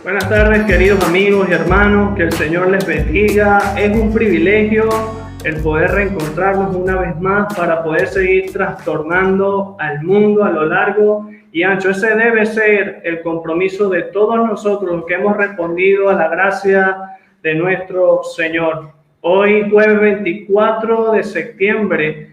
Buenas tardes, queridos amigos y hermanos, que el Señor les bendiga. Es un privilegio el poder reencontrarnos una vez más para poder seguir trastornando al mundo a lo largo y ancho. Ese debe ser el compromiso de todos nosotros los que hemos respondido a la gracia de nuestro Señor. Hoy, jueves 24 de septiembre,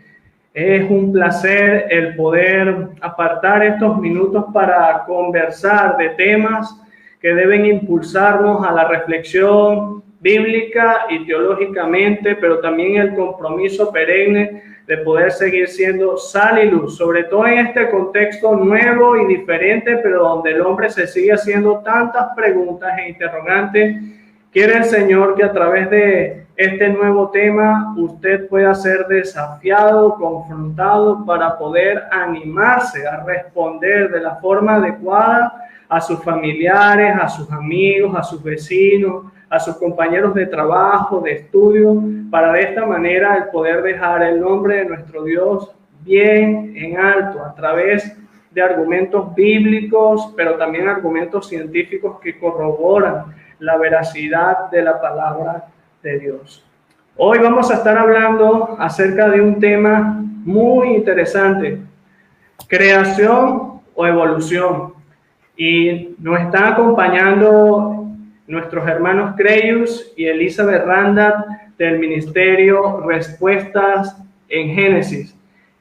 es un placer el poder apartar estos minutos para conversar de temas que deben impulsarnos a la reflexión bíblica y teológicamente, pero también el compromiso perenne de poder seguir siendo sal y luz, sobre todo en este contexto nuevo y diferente, pero donde el hombre se sigue haciendo tantas preguntas e interrogantes. Quiere el Señor que a través de este nuevo tema usted pueda ser desafiado, confrontado para poder animarse a responder de la forma adecuada a sus familiares, a sus amigos, a sus vecinos, a sus compañeros de trabajo, de estudio, para de esta manera el poder dejar el nombre de nuestro Dios bien en alto a través de argumentos bíblicos, pero también argumentos científicos que corroboran la veracidad de la palabra de Dios. Hoy vamos a estar hablando acerca de un tema muy interesante: creación o evolución. Y nos están acompañando nuestros hermanos Creyus y Elizabeth Randall del ministerio Respuestas en Génesis.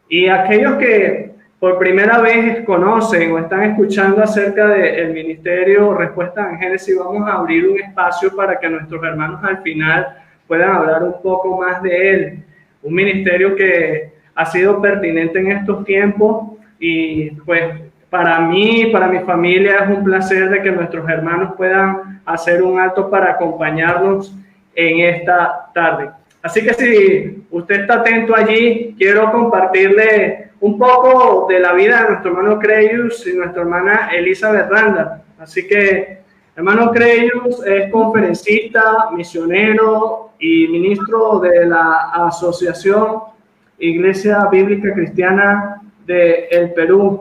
Y aquellos que por primera vez conocen o están escuchando acerca del ministerio Respuestas en Génesis, vamos a abrir un espacio para que nuestros hermanos al final puedan hablar un poco más de él. Un ministerio que ha sido pertinente en estos tiempos y pues para mí, para mi familia, es un placer de que nuestros hermanos puedan hacer un alto para acompañarnos en esta tarde. Así que si usted está atento allí, quiero compartirle un poco de la vida de nuestro hermano Creyus y nuestra hermana Elizabeth Randall. Así que, hermano Creyus es conferencista, misionero y ministro de la Asociación Iglesia Bíblica Cristiana del Perú.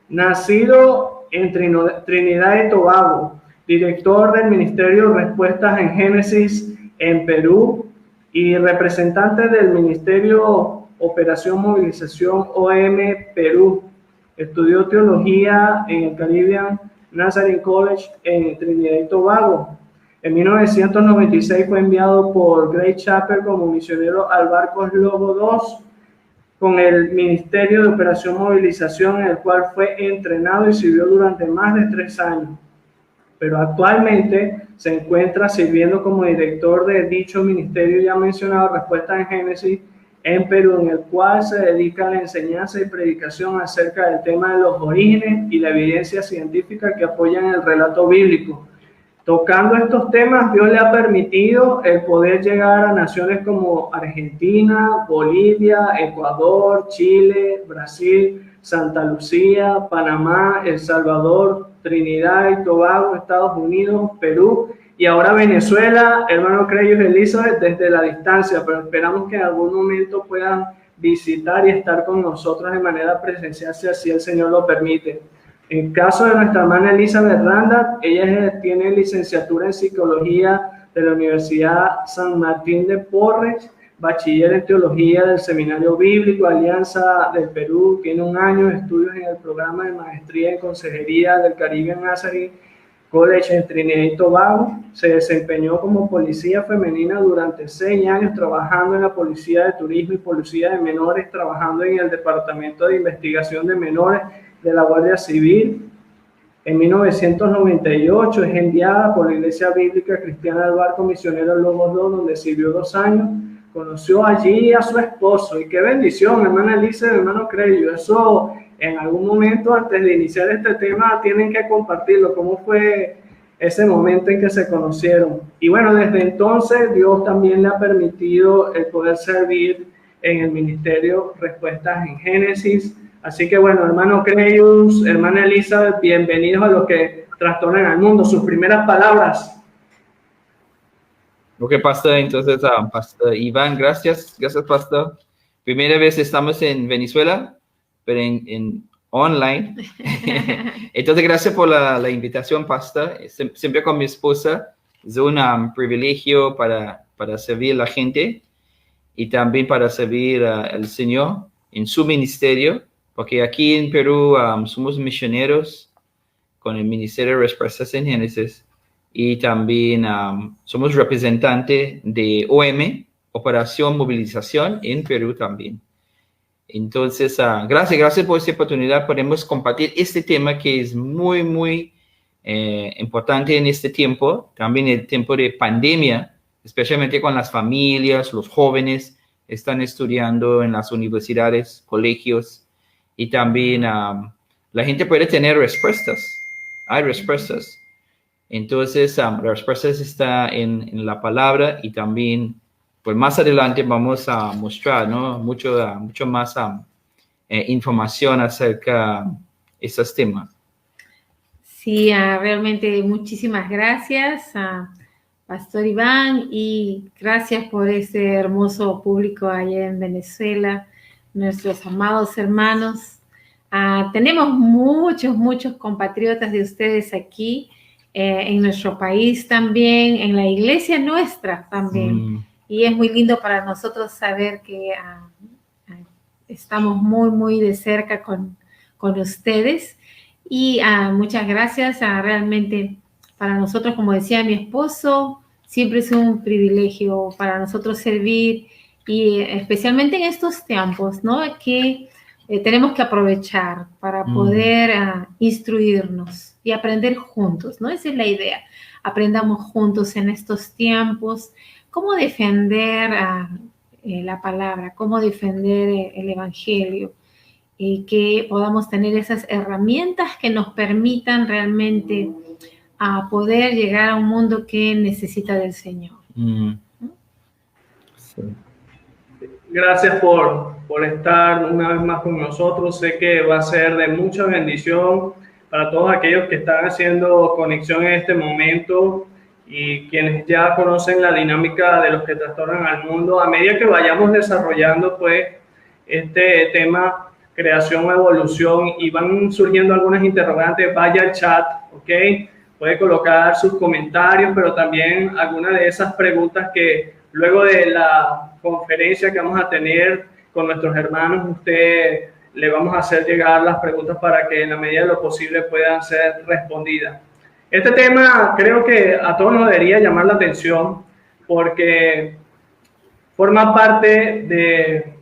Nacido en Trinidad y Tobago, director del Ministerio Respuestas en Génesis en Perú y representante del Ministerio Operación Movilización OM Perú. Estudió teología en el Caribbean Nazarene College en Trinidad y Tobago. En 1996 fue enviado por Grace Chapel como misionero al barco Lobo 2 con el Ministerio de Operación Movilización, en el cual fue entrenado y sirvió durante más de 3 años. Pero actualmente se encuentra sirviendo como director de dicho ministerio ya mencionado, Respuestas en Génesis, en Perú, en el cual se dedica a la enseñanza y predicación acerca del tema de los orígenes y la evidencia científica que apoyan el relato bíblico. Tocando estos temas, Dios le ha permitido el poder llegar a naciones como Argentina, Bolivia, Ecuador, Chile, Brasil, Santa Lucía, Panamá, El Salvador, Trinidad y Tobago, Estados Unidos, Perú y ahora Venezuela. Hermano Creyus y Elizabeth, desde la distancia, pero esperamos que en algún momento puedan visitar y estar con nosotros de manera presencial, si así el Señor lo permite. En caso de nuestra hermana Elizabeth Randall, ella tiene licenciatura en Psicología de la Universidad San Martín de Porres, bachiller en Teología del Seminario Bíblico Alianza del Perú, tiene 1 año de estudios en el programa de Maestría en Consejería del Caribbean Nazarene College en Trinidad y Tobago. Se desempeñó como policía femenina durante 6 años, trabajando en la Policía de Turismo y Policía de Menores, trabajando en el Departamento de Investigación de Menores de la Guardia Civil. En 1998 es enviada por la Iglesia Bíblica Cristiana del Barco Misionero Lobos 2, donde sirvió 2 años. Conoció allí a su esposo, y qué bendición, hermana Elizabeth, hermano Creyus. Eso en algún momento antes de iniciar este tema tienen que compartirlo, cómo fue ese momento en que se conocieron. Y bueno, desde entonces Dios también le ha permitido el poder servir en el ministerio Respuestas en Génesis. Así que bueno, hermano Creyus, hermana Elizabeth, bienvenidos a los que trastornan al mundo. Sus primeras palabras. Ok, Pastor, entonces, Pastor Iván, gracias, Pastor. Primera vez estamos en Venezuela, pero en online. Entonces, gracias por la invitación, Pastor. Siempre con mi esposa. Es un privilegio para servir a la gente y también para servir al Señor en su ministerio, porque aquí en Perú somos misioneros con el Ministerio de Respuestas en Génesis y también somos representantes de OM, Operación Movilización en Perú también. Entonces, gracias por esta oportunidad. Podemos compartir este tema que es muy, muy importante en este tiempo, también el tiempo de pandemia, especialmente con las familias, los jóvenes están estudiando en las universidades, colegios, y también la gente puede tener respuestas. Hay respuestas. Entonces, las respuestas están en la palabra y también, pues más adelante vamos a mostrar, ¿no? mucho más información acerca de estos temas. Sí, realmente muchísimas gracias a Pastor Iván y gracias por ese hermoso público allá en Venezuela, nuestros amados hermanos. Tenemos muchos compatriotas de ustedes aquí, en nuestro país también, en la iglesia nuestra también. Y es muy lindo para nosotros saber que estamos muy de cerca con ustedes. Y muchas gracias. Realmente para nosotros, como decía mi esposo, siempre es un privilegio para nosotros servir y especialmente en estos tiempos, ¿no? Que tenemos que aprovechar para poder instruirnos y aprender juntos, ¿no? Esa es la idea. Aprendamos juntos en estos tiempos cómo defender la palabra, cómo defender el evangelio. Y que podamos tener esas herramientas que nos permitan realmente poder llegar a un mundo que necesita del Señor. Sí. Gracias por estar una vez más con nosotros. Sé que va a ser de mucha bendición para todos aquellos que están haciendo conexión en este momento y quienes ya conocen la dinámica de los que trastornan al mundo. A medida que vayamos desarrollando pues este tema creación o evolución y van surgiendo algunas interrogantes, vaya al chat, ¿ok? Puede colocar sus comentarios, pero también algunas de esas preguntas que luego de la conferencia que vamos a tener con nuestros hermanos, usted le vamos a hacer llegar las preguntas para que en la medida de lo posible puedan ser respondidas. Este tema creo que a todos nos debería llamar la atención porque forma parte de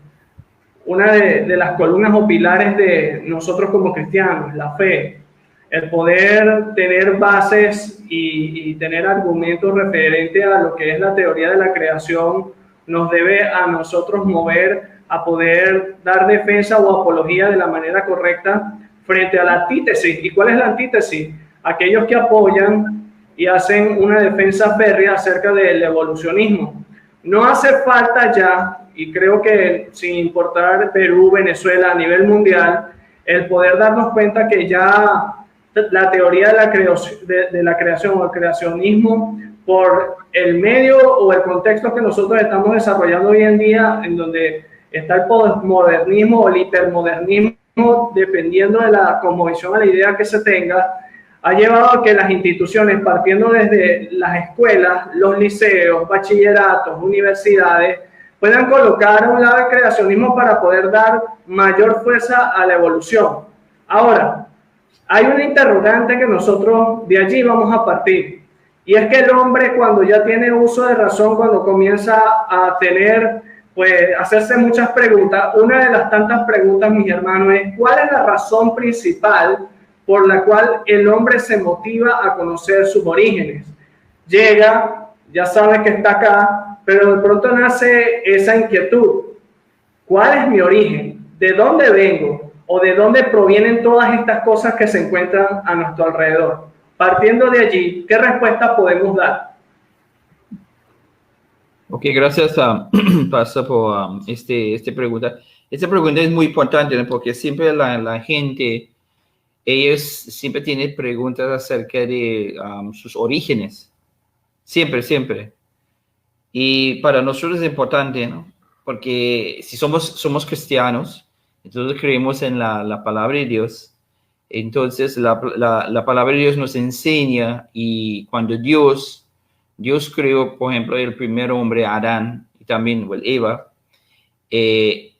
una de las columnas o pilares de nosotros como cristianos, la fe, el poder tener bases y tener argumentos referentes a lo que es la teoría de la creación, nos debe a nosotros mover a poder dar defensa o apología de la manera correcta frente a la antítesis. ¿Y cuál es la antítesis? Aquellos que apoyan y hacen una defensa férrea acerca del evolucionismo. No hace falta ya, y creo que sin importar Perú, Venezuela, a nivel mundial, el poder darnos cuenta que ya la teoría de la creación o el creacionismo, por el medio o el contexto que nosotros estamos desarrollando hoy en día, en donde está el postmodernismo o el hipermodernismo, dependiendo de la cosmovisión a la idea que se tenga, ha llevado a que las instituciones, partiendo desde las escuelas, los liceos, bachilleratos, universidades, puedan colocar a un lado el creacionismo para poder dar mayor fuerza a la evolución. Ahora, hay una interrogante que nosotros de allí vamos a partir, y es que el hombre cuando ya tiene uso de razón, cuando comienza a tener, pues, hacerse muchas preguntas, una de las tantas preguntas, mis hermanos, es ¿cuál es la razón principal por la cual el hombre se motiva a conocer sus orígenes? Llega, ya sabe que está acá, pero de pronto nace esa inquietud. ¿Cuál es mi origen? ¿De dónde vengo? ¿O de dónde provienen todas estas cosas que se encuentran a nuestro alrededor? Partiendo de allí, ¿qué respuesta podemos dar? Ok, gracias Pastor por esta pregunta. Esta pregunta es muy importante, ¿no? Porque siempre la gente, ellos siempre tienen preguntas acerca de sus orígenes. Siempre. Y para nosotros es importante, ¿no? Porque si somos cristianos Entonces creemos en la palabra de Dios. Entonces la palabra de Dios nos enseña, y cuando Dios creó, por ejemplo, el primer hombre, Adán, y también Eva, él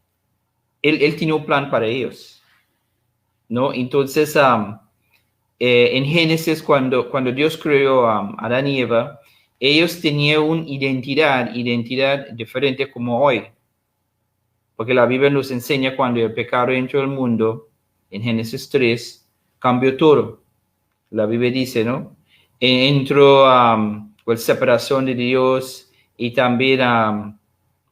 tiene un plan para ellos, ¿no? Entonces, en Génesis, cuando Dios creó a Adán y Eva, ellos tenían una identidad diferente como hoy. Porque la Biblia nos enseña cuando el pecado entró al mundo, en Génesis 3, cambió todo. La Biblia dice, ¿no? Entró la separación de Dios y también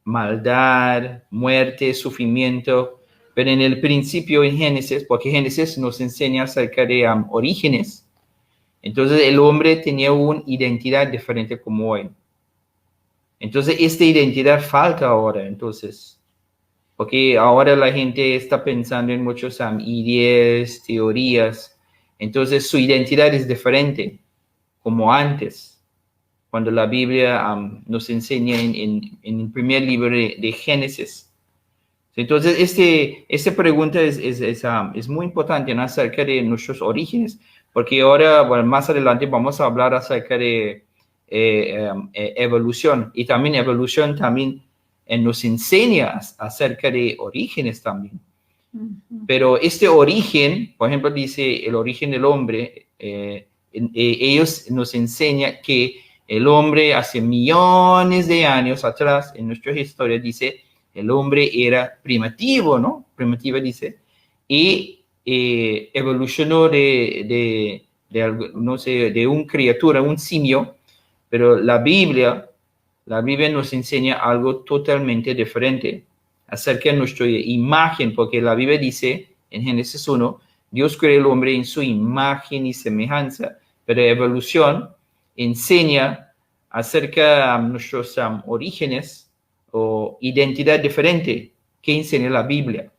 maldad, muerte, sufrimiento. Pero en el principio, en Génesis, porque Génesis nos enseña acerca de orígenes, entonces el hombre tenía una identidad diferente como hoy. Entonces esta identidad falta ahora, entonces. Porque ahora la gente está pensando en muchas ideas, teorías. Entonces su identidad es diferente, como antes, cuando la Biblia nos enseña en el primer libro de Génesis. Entonces esta pregunta es muy importante, ¿no? Acerca de nuestros orígenes, porque ahora, bueno, más adelante vamos a hablar acerca de evolución, y también evolución también nos enseña acerca de orígenes también. Pero este origen, por ejemplo, dice el origen del hombre, ellos nos enseñan que el hombre hace millones de años atrás, en nuestra historia, dice, el hombre era primitivo, ¿no? Primitiva, dice, y evolucionó de una criatura, un simio, pero la Biblia nos enseña algo totalmente diferente acerca de nuestra imagen, porque la Biblia dice en Génesis 1, Dios creó al hombre en su imagen y semejanza, pero la evolución enseña acerca de nuestros orígenes o identidad diferente que enseña la Biblia.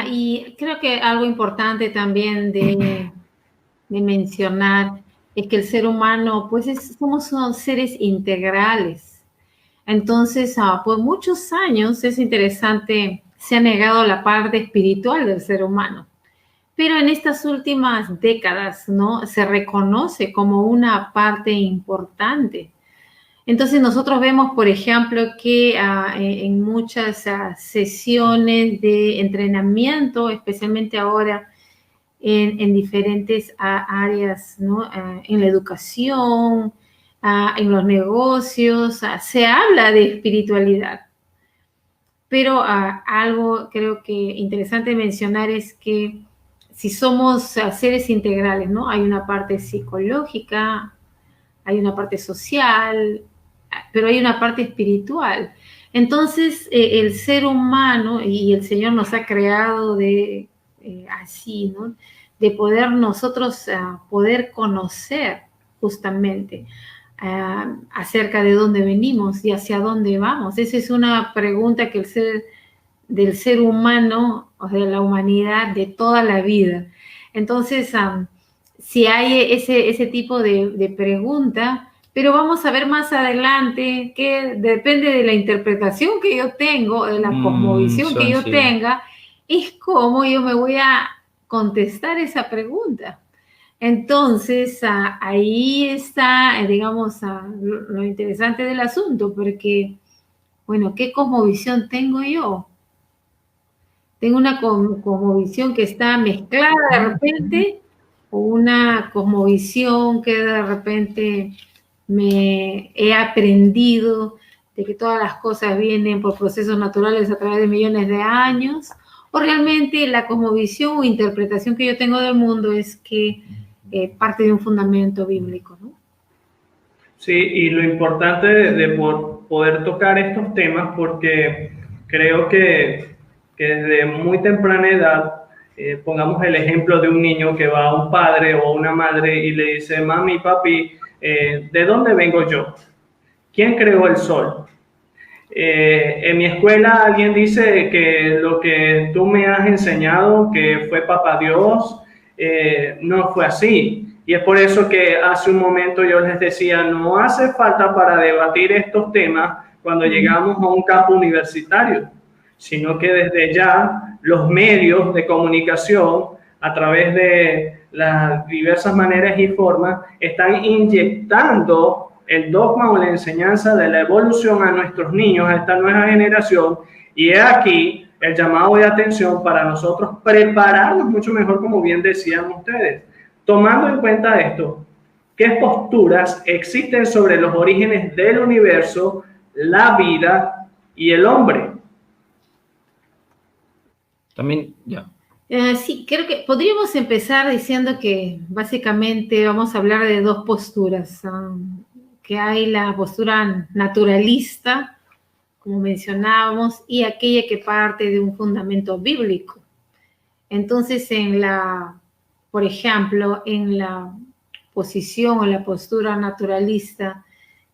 Y creo que algo importante también de mencionar es que el ser humano, pues somos seres integrales. Entonces, por muchos años, es interesante, se ha negado la parte espiritual del ser humano. Pero en estas últimas décadas, ¿no? Se reconoce como una parte importante. Entonces, nosotros vemos, por ejemplo, que en muchas sesiones de entrenamiento, especialmente ahora, en diferentes áreas, ¿no? En la educación, en los negocios, se habla de espiritualidad. Pero algo creo que interesante mencionar es que si somos seres integrales, ¿no? Hay una parte psicológica, hay una parte social, pero hay una parte espiritual. Entonces, el ser humano, y el Señor nos ha creado así, ¿no? De poder nosotros poder conocer justamente acerca de dónde venimos y hacia dónde vamos. Esa es una pregunta que del ser humano, o de la humanidad, de toda la vida. Entonces, si hay ese tipo de pregunta, pero vamos a ver más adelante que depende de la interpretación que yo tengo, de la cosmovisión que yo tenga, es cómo yo me voy a contestar esa pregunta. Entonces, ahí está, digamos, lo interesante del asunto, porque, bueno, ¿qué cosmovisión tengo yo? Tengo una cosmovisión que está mezclada de repente, o una cosmovisión que de repente me he aprendido de que todas las cosas vienen por procesos naturales a través de millones de años, o realmente la cosmovisión o interpretación que yo tengo del mundo es que parte de un fundamento bíblico, ¿no? Sí, y lo importante de poder tocar estos temas, porque creo que desde muy temprana edad, pongamos el ejemplo de un niño que va a un padre o una madre y le dice, mami, papi, ¿de dónde vengo yo? ¿Quién creó el sol? En mi escuela alguien dice que lo que tú me has enseñado, que fue Papá Dios, no fue así. Y es por eso que hace un momento yo les decía, no hace falta para debatir estos temas cuando llegamos a un campo universitario. sino que desde ya los medios de comunicación, a través de las diversas maneras y formas, están inyectando el dogma o la enseñanza de la evolución a nuestros niños, a esta nueva generación, y es aquí el llamado de atención para nosotros prepararnos mucho mejor, como bien decían ustedes. Tomando en cuenta esto, ¿qué posturas existen sobre los orígenes del universo, la vida y el hombre? También, ya. Sí, creo que podríamos empezar diciendo que básicamente vamos a hablar de dos posturas, que hay la postura naturalista, como mencionábamos, y aquella que parte de un fundamento bíblico. Entonces, por ejemplo, en la posición o la postura naturalista,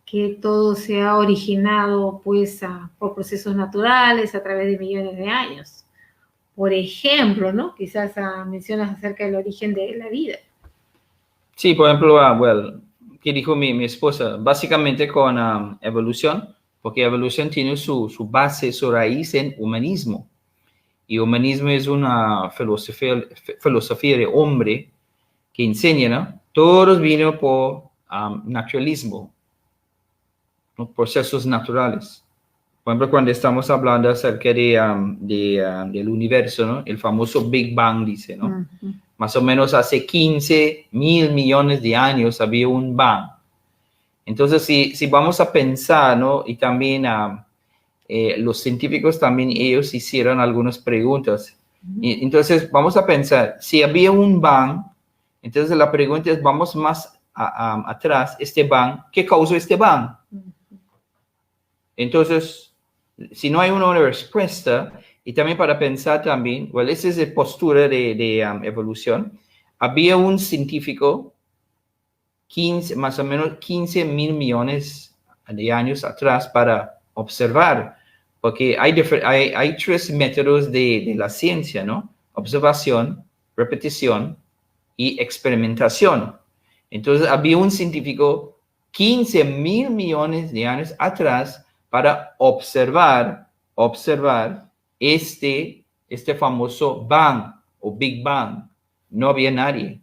que todo se ha originado pues por procesos naturales a través de millones de años. Por ejemplo, ¿no? Quizás mencionas acerca del origen de la vida. Sí, por ejemplo, ¿qué dijo mi esposa? Básicamente con evolución, porque evolución tiene su base, su raíz en humanismo. Y humanismo es una filosofía de hombre que enseña, ¿no? Todos vino por naturalismo, ¿no? Procesos naturales. Por ejemplo, cuando estamos hablando acerca del universo, ¿no? El famoso Big Bang, dice, ¿no? Uh-huh. Más o menos hace 15,000 millones de años había un Bang. Entonces, si vamos a pensar, ¿no? Y también los científicos también ellos hicieron algunas preguntas. Uh-huh. Entonces, vamos a pensar, si había un Bang, entonces la pregunta es, vamos más atrás, este Bang, ¿qué causó este Bang? Uh-huh. Entonces, si no hay una respuesta, y también para pensar también, esa es la postura de evolución, había un científico más o menos 15,000 millones de años atrás para observar, porque hay tres métodos de la ciencia, ¿no? Observación, repetición y experimentación. Entonces, había un científico 15,000 millones de años atrás para observar este famoso Bang o Big Bang. No había nadie.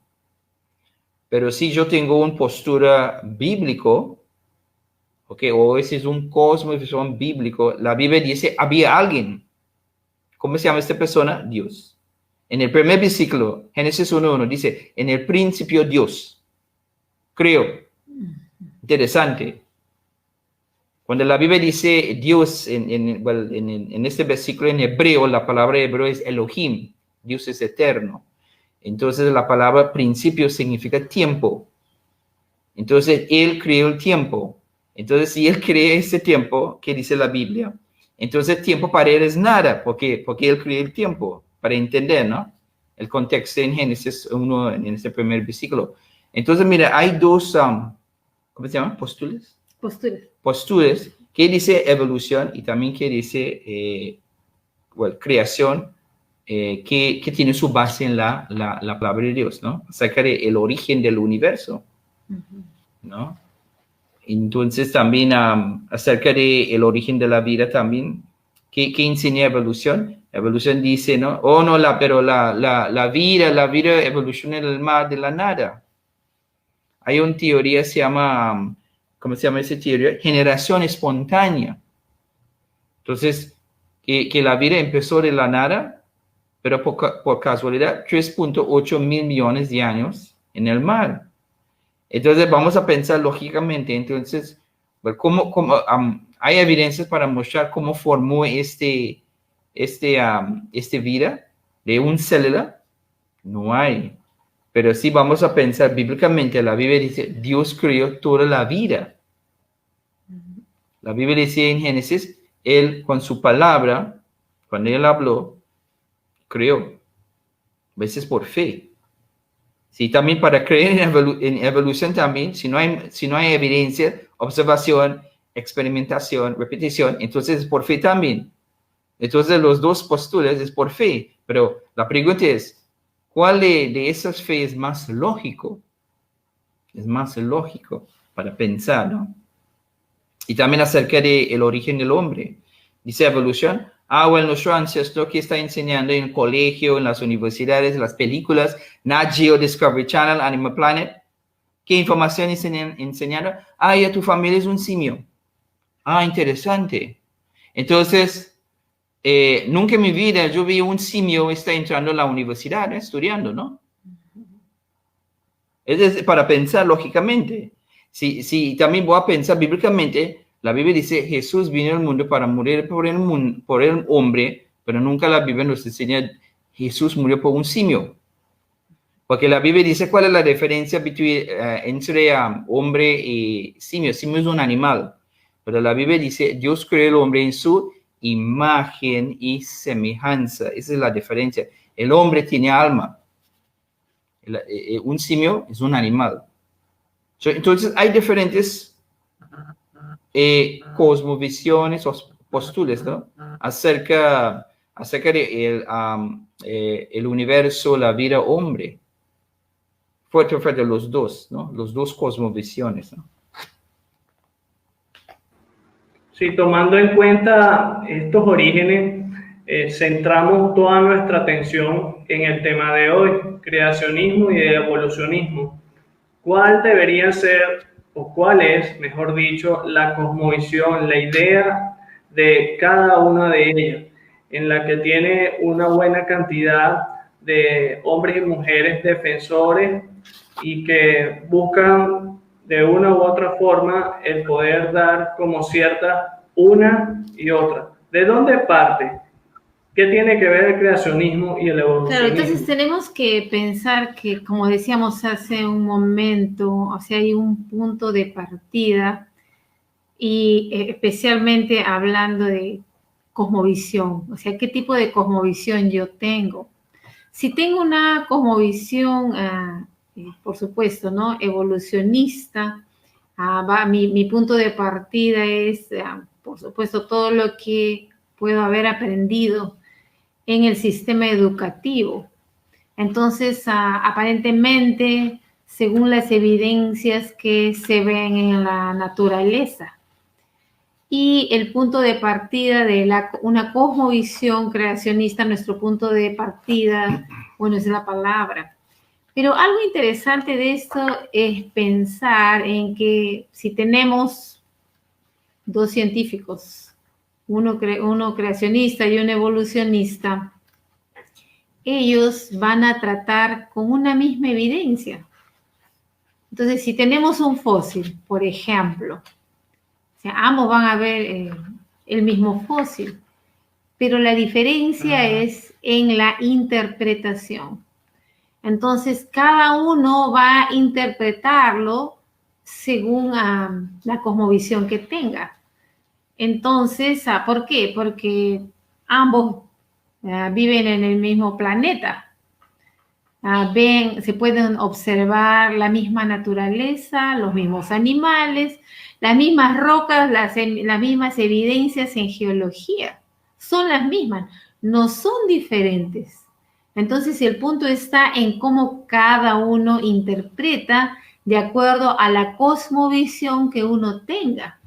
Pero si yo tengo una postura bíblico, okay, o ese es un cosmovisión bíblico, la Biblia dice, había alguien. ¿Cómo se llama esta persona? Dios. En el primer versículo, Génesis 1:1, dice, en el principio Dios. Creo. Interesante. Cuando la Biblia dice Dios, en este versículo en hebreo, la palabra hebreo es Elohim, Dios es eterno. Entonces la palabra principio significa tiempo. Entonces Él creó el tiempo. Entonces si Él creó ese tiempo, ¿qué dice la Biblia? Entonces tiempo para Él es nada, porque Él creó el tiempo, para entender, ¿no? El contexto en Génesis 1, en este primer versículo. Entonces mira, hay dos, ¿cómo se llama? Posturas, que dice evolución y también que dice creación, que tiene su base en la palabra de Dios, ¿no? Acerca del origen del universo, ¿no? Entonces también acerca del origen de la vida también, ¿qué enseña evolución? Evolución dice, ¿no? Pero la vida evoluciona en el mar de la nada. Hay una teoría, se llama... ¿Cómo se llama esa teoría? Generación espontánea. Entonces, que la vida empezó de la nada, pero por casualidad, 3.8 mil millones de años en el mar. Entonces, vamos a pensar lógicamente, entonces, hay evidencias para mostrar cómo formó esta vida de una célula. No hay. Pero si vamos a pensar bíblicamente, la Biblia dice, Dios creó toda la vida. La Biblia dice en Génesis, Él con su palabra, cuando Él habló, creó. A veces por fe. Sí, también para creer en evolución también, si no hay evidencia, observación, experimentación, repetición, entonces es por fe también. Entonces los dos posturas es por fe. Pero la pregunta es, ¿cuál de esas fe es más lógico? Es más lógico para pensar, ¿no? Y también acerca del origen del hombre. Dice evolución, Bueno, nuestro ancestro que está enseñando en el colegio, en las universidades, en las películas, Nat Geo, Discovery Channel, Animal Planet. ¿Qué información enseñaron? Ya tu familia es un simio. Interesante. Entonces, nunca en mi vida yo vi un simio está entrando a la universidad, estudiando, ¿no? Es para pensar lógicamente. Si también voy a pensar bíblicamente, la Biblia dice, Jesús vino al mundo para morir por el hombre, pero nunca la Biblia nos enseña, Jesús murió por un simio. Porque la Biblia dice cuál es la diferencia entre hombre y simio. Simio es un animal. Pero la Biblia dice, Dios creó el hombre en su imagen y semejanza. Esa es la diferencia. El hombre tiene alma. Un simio es un animal. Entonces, hay diferentes cosmovisiones o posturas, ¿no? acerca de el universo, la vida hombre. Fuerte los dos, ¿no? Los dos cosmovisiones, ¿no? Sí, tomando en cuenta estos orígenes, centramos toda nuestra atención en el tema de hoy, creacionismo y evolucionismo. ¿Cuál debería ser, o cuál es, mejor dicho, la cosmovisión, la idea de cada una de ellas, en la que tiene una buena cantidad de hombres y mujeres defensores y que buscan de una u otra forma el poder dar como cierta una y otra? ¿De dónde parte? ¿Qué tiene que ver el creacionismo y el evolucionismo? Claro, entonces tenemos que pensar que, como decíamos hace un momento, o sea, hay un punto de partida y especialmente hablando de cosmovisión, o sea, ¿qué tipo de cosmovisión yo tengo? Si tengo una cosmovisión, por supuesto, ¿no? Evolucionista, mi punto de partida es, por supuesto, todo lo que puedo haber aprendido en el sistema educativo. Entonces, aparentemente, según las evidencias que se ven en la naturaleza, y el punto de partida de una cosmovisión creacionista, nuestro punto de partida, bueno, es la palabra. Pero algo interesante de esto es pensar en que si tenemos dos científicos, uno creacionista y un evolucionista, ellos van a tratar con una misma evidencia. Entonces, si tenemos un fósil, por ejemplo, o sea, ambos van a ver el mismo fósil, pero la diferencia es en la interpretación. Entonces, cada uno va a interpretarlo según la cosmovisión que tenga. Entonces, ¿por qué? Porque ambos viven en el mismo planeta. Se pueden observar la misma naturaleza, los mismos animales, las mismas rocas, las mismas evidencias en geología. Son las mismas, no son diferentes. Entonces, el punto está en cómo cada uno interpreta de acuerdo a la cosmovisión que uno tenga.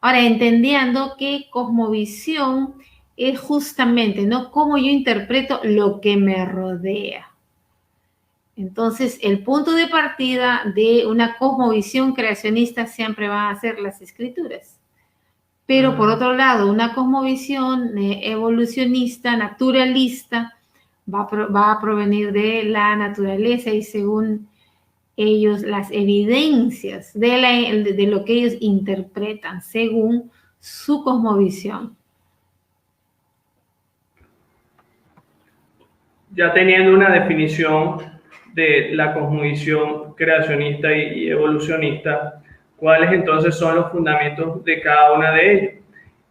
Ahora, entendiendo que cosmovisión es justamente, ¿no?, cómo yo interpreto lo que me rodea. Entonces, el punto de partida de una cosmovisión creacionista siempre va a ser las escrituras. Pero, por otro lado, una cosmovisión evolucionista, naturalista, va a provenir de la naturaleza y según ellos, las evidencias de lo que ellos interpretan según su cosmovisión. Ya teniendo una definición de la cosmovisión creacionista y evolucionista, ¿cuáles entonces son los fundamentos de cada una de ellas?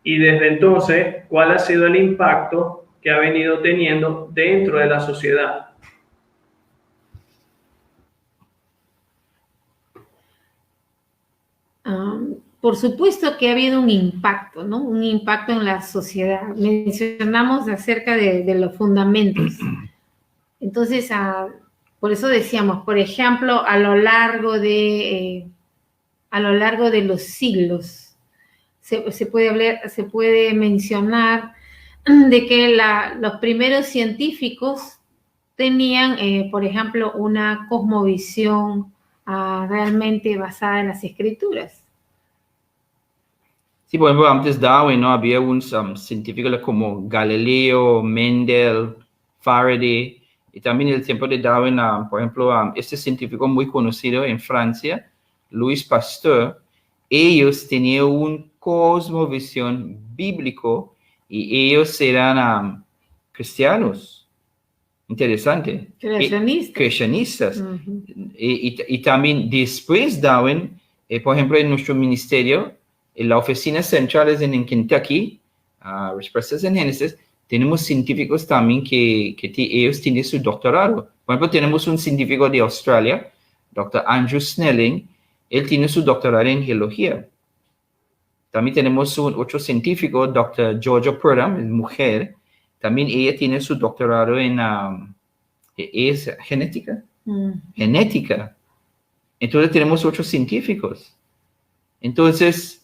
Y desde entonces, ¿cuál ha sido el impacto que ha venido teniendo dentro de la sociedad? Por supuesto que ha habido un impacto, ¿no? Un impacto en la sociedad. Mencionamos acerca de los fundamentos. Entonces, por eso decíamos, por ejemplo, a lo largo de los siglos, se puede mencionar de que los primeros científicos tenían, por ejemplo, una cosmovisión realmente basada en las escrituras. Sí, por ejemplo, antes Darwin, ¿no? Había un científico como Galileo, Mendel, Faraday, y también en el tiempo de Darwin, por ejemplo, este científico muy conocido en Francia, Louis Pasteur, ellos tenían un cosmovisión bíblico y ellos eran cristianos. Interesante. Creacionistas. Uh-huh. Y también después Darwin, por ejemplo, en nuestro ministerio, en la oficina central es en Kentucky, Respuestas en Génesis, tenemos científicos también que ellos tienen su doctorado. Por ejemplo, tenemos un científico de Australia, Dr. Andrew Snelling, él tiene su doctorado en geología. También tenemos otro científico, Dr. Georgia Purdom, es mujer, también ella tiene su doctorado en es genética. Genética. Entonces tenemos otros científicos. Entonces,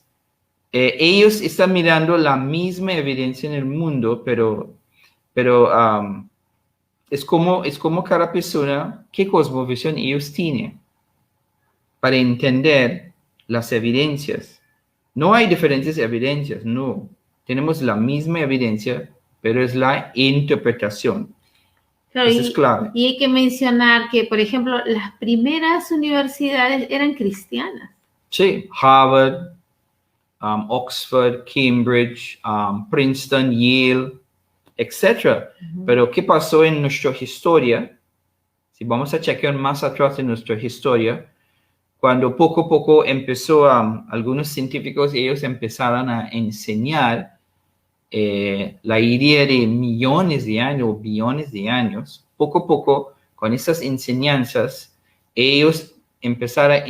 ellos están mirando la misma evidencia en el mundo, pero es como cada persona, qué cosmovisión ellos tienen para entender las evidencias. No hay diferentes evidencias, no. Tenemos la misma evidencia, pero es la interpretación. Claro, Eso es clave. Y hay que mencionar que, por ejemplo, las primeras universidades eran cristianas. Sí, Harvard, Oxford, Cambridge, Princeton, Yale, etc. Uh-huh. Pero ¿qué pasó en nuestra historia? Si vamos a chequear más atrás en nuestra historia, cuando poco a poco empezó algunos científicos, ellos empezaron a enseñar la idea de millones de años, billones de años, poco a poco, con esas enseñanzas, ellos empezaron a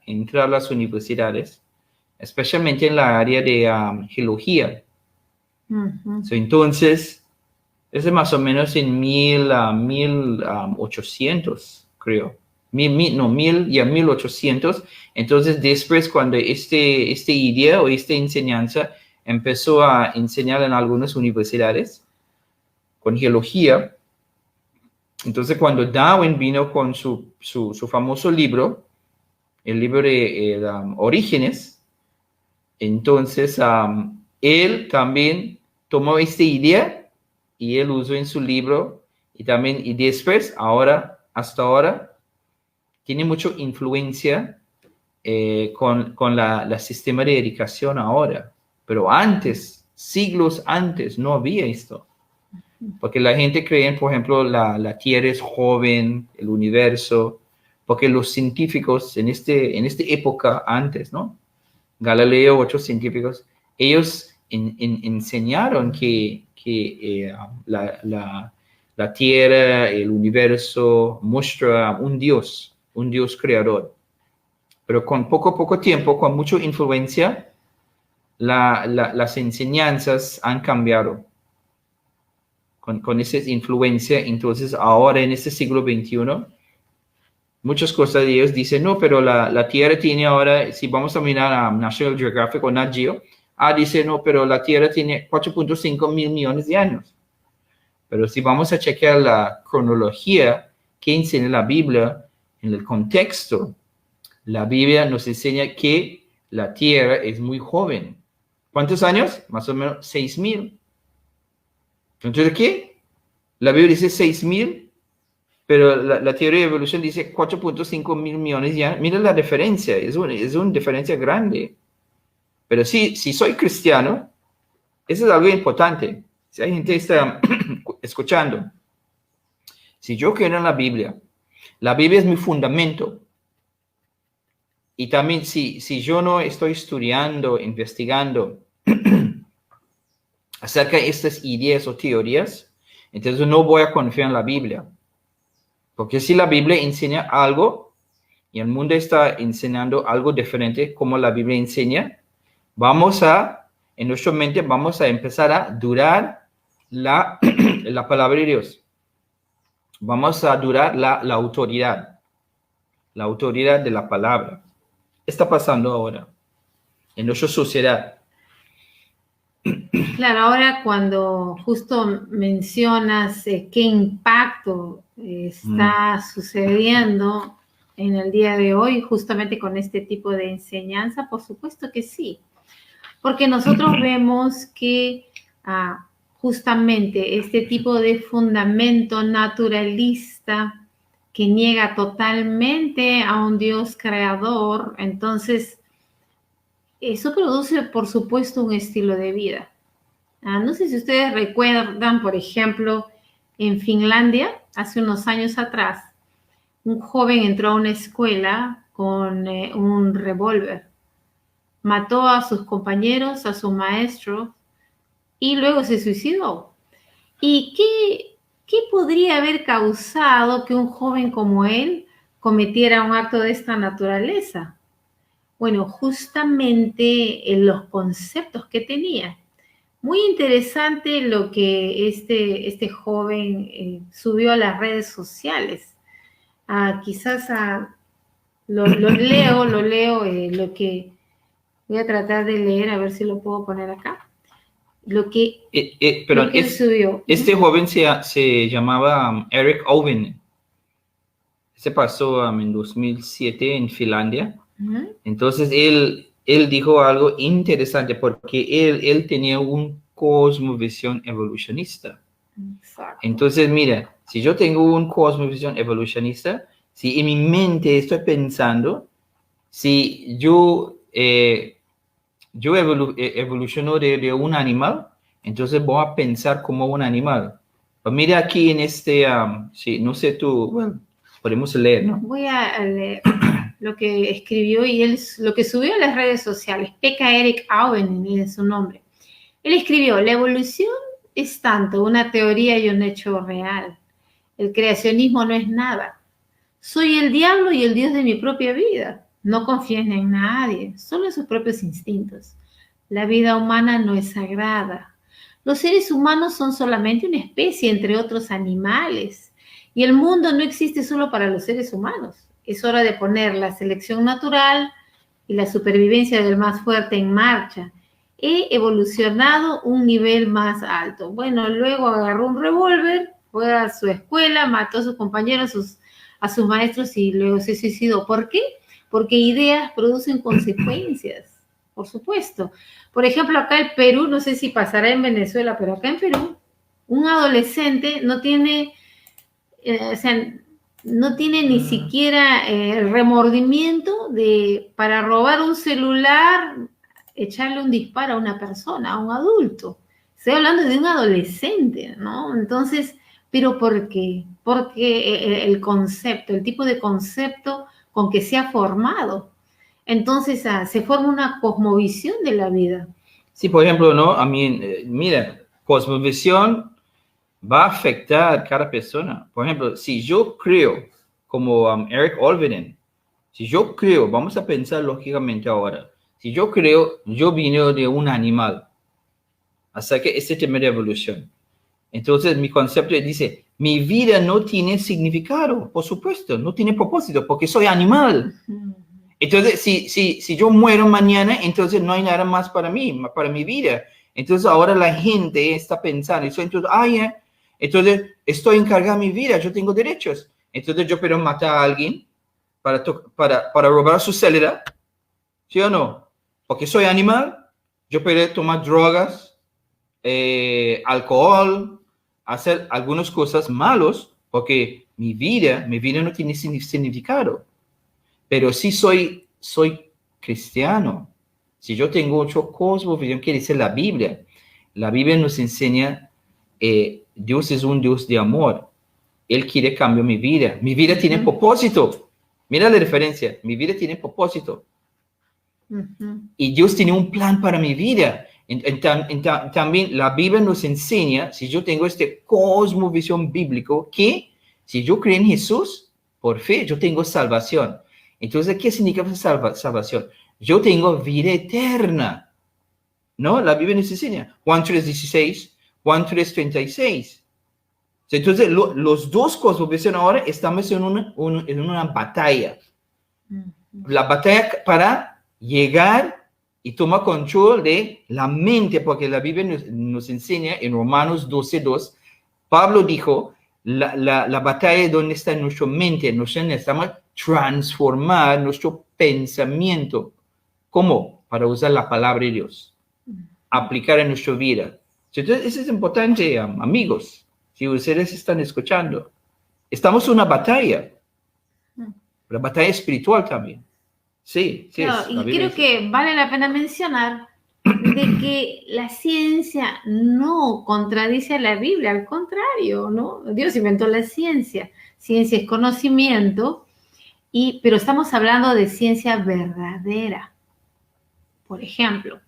entrar a las universidades, especialmente en la área de geología. Uh-huh. Entonces, es más o menos en 1800, creo. 1800. Entonces, después, cuando esta idea o esta enseñanza empezó a enseñar en algunas universidades con geología, entonces cuando Darwin vino con su famoso libro, el libro de Orígenes, entonces él también tomó esta idea y él usó en su libro y después, hasta ahora, tiene mucha influencia con la sistema de educación ahora. Pero antes, siglos antes, no había esto. Porque la gente creía, por ejemplo, la Tierra es joven, el universo, porque los científicos en esta época antes, ¿no? Galileo, otros científicos, ellos enseñaron que la Tierra, el universo, muestra un Dios creador. Pero con poco tiempo, con mucha influencia, las enseñanzas han cambiado con esa influencia. Entonces ahora en este siglo XXI muchas cosas de ellos dicen no, pero la Tierra tiene ahora, si vamos a mirar a National Geographic o Nat Geo, dice no, pero la Tierra tiene 4.5 mil millones de años. Pero si vamos a chequear la cronología que enseña la Biblia en el contexto, la Biblia nos enseña que la Tierra es muy joven. ¿Cuántos años? Más o menos 6,000. Entonces, ¿qué? La Biblia dice 6,000, pero la teoría de evolución dice 4.5 mil millones de años. Mira la diferencia, es una diferencia grande. Pero si soy cristiano, eso es algo importante. Si hay gente que está escuchando, si yo creo en la Biblia es mi fundamento. Y también si yo no estoy estudiando, investigando acerca de estas ideas o teorías, entonces no voy a confiar en la Biblia. Porque si la Biblia enseña algo y el mundo está enseñando algo diferente como la Biblia enseña, en nuestra mente vamos a empezar a dudar la palabra de Dios. Vamos a dudar la autoridad de la palabra. Está pasando ahora en nuestra sociedad. Claro, ahora cuando justo mencionas qué impacto está sucediendo en el día de hoy, justamente con este tipo de enseñanza, por supuesto que sí, porque nosotros vemos que justamente este tipo de fundamento naturalista que niega totalmente a un Dios creador, entonces eso produce, por supuesto, un estilo de vida. No sé si ustedes recuerdan, por ejemplo, en Finlandia, hace unos años atrás, un joven entró a una escuela con un revólver, mató a sus compañeros, a su maestro, y luego se suicidó. ¿Y qué podría haber causado que un joven como él cometiera un acto de esta naturaleza? Bueno, justamente en los conceptos que tenía. Muy interesante lo que este joven subió a las redes sociales. Quizás lo leo, lo que voy a tratar de leer, a ver si lo puedo poner acá. Lo que él subió. Este joven se llamaba Erik Ovinen. Se pasó en 2007 en Finlandia. Entonces él dijo algo interesante porque él tenía un cosmovisión evolucionista. Exacto. Entonces, mira, si yo tengo un cosmovisión evolucionista, si en mi mente estoy pensando, si yo evoluciono de un animal, entonces voy a pensar como un animal. Pero mira aquí en sí, no sé tú, bueno, podemos leer, ¿no? Voy a leer lo que escribió y lo que subió a las redes sociales. Pekka Erik Auvinen es su nombre. Él escribió: la evolución es tanto una teoría y un hecho real. El creacionismo no es nada. Soy el diablo y el Dios de mi propia vida. No confíen en nadie, solo en sus propios instintos. La vida humana no es sagrada. Los seres humanos son solamente una especie entre otros animales. Y el mundo no existe solo para los seres humanos. Es hora de poner la selección natural y la supervivencia del más fuerte en marcha. He evolucionado un nivel más alto. Bueno, luego agarró un revólver, fue a su escuela, mató a sus compañeros, a sus maestros y luego se suicidó. ¿Por qué? Porque ideas producen consecuencias, por supuesto. Por ejemplo, acá en Perú, no sé si pasará en Venezuela, pero acá en Perú, un adolescente no tiene... no tiene ni siquiera el remordimiento para robar un celular, echarle un disparo a una persona, a un adulto. Estoy hablando de un adolescente, ¿no? Entonces, ¿pero por qué? Porque el concepto, el tipo de concepto con que se ha formado. Entonces, se forma una cosmovisión de la vida. Sí, por ejemplo, ¿no? Mira, cosmovisión va a afectar a cada persona. Por ejemplo, si yo creo, como Erik Ovinen, si yo creo, vamos a pensar lógicamente ahora, si yo creo, yo vine de un animal, hasta que este tema de evolución. Entonces, mi concepto dice, mi vida no tiene significado, por supuesto, no tiene propósito, porque soy animal. Entonces, si yo muero mañana, entonces no hay nada más para mí, para mi vida. Entonces, ahora la gente está pensando, entonces estoy encargado de mi vida, yo tengo derechos. Entonces, yo puedo matar a alguien para robar su celular, ¿sí o no? Porque soy animal, yo puedo tomar drogas, alcohol, hacer algunas cosas malas, porque mi vida no tiene significado. Pero si soy cristiano, si yo tengo ocho cosmovisión que dice la Biblia nos enseña, Dios es un Dios de amor. Él quiere cambiar mi vida. Mi vida tiene propósito. Mira la diferencia. Mi vida tiene propósito. Y Dios tiene un plan para mi vida. También la Biblia nos enseña, si yo tengo este cosmovisión bíblico, que si yo creo en Jesús, por fe, yo tengo salvación. Entonces, ¿qué significa salvación? Yo tengo vida eterna. ¿No? La Biblia nos enseña. Juan 3:16, Juan 3:36. Entonces, los dos cosmovisiones ahora estamos en una batalla. La batalla para llegar y toma control de la mente, porque la Biblia nos enseña en Romanos 12:2, Pablo dijo, la batalla es donde está nuestra mente. Nosotros necesitamos transformar nuestro pensamiento. ¿Cómo? Para usar la palabra de Dios, aplicar en nuestra vida. Entonces, eso es importante, amigos, si ustedes están escuchando. Estamos en una batalla espiritual también. Sí, sí. Claro, y creo que vale la pena mencionar de que la ciencia no contradice a la Biblia, al contrario, ¿no? Dios inventó la ciencia. Ciencia es conocimiento, pero estamos hablando de ciencia verdadera. Por ejemplo,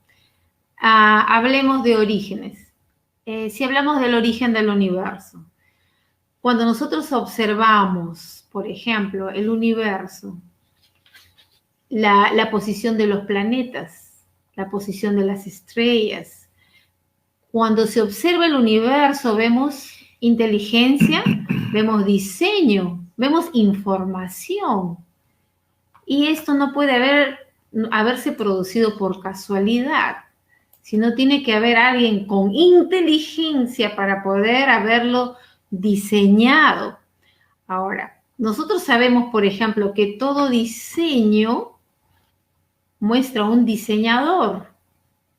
hablemos de orígenes. Si hablamos del origen del universo, cuando nosotros observamos, por ejemplo, el universo, la posición de los planetas, la posición de las estrellas. Cuando se observa el universo, vemos inteligencia, vemos diseño, vemos información. Y esto no puede haberse producido por casualidad, sino tiene que haber alguien con inteligencia para poder haberlo diseñado. Ahora, nosotros sabemos, por ejemplo, que todo diseño muestra un diseñador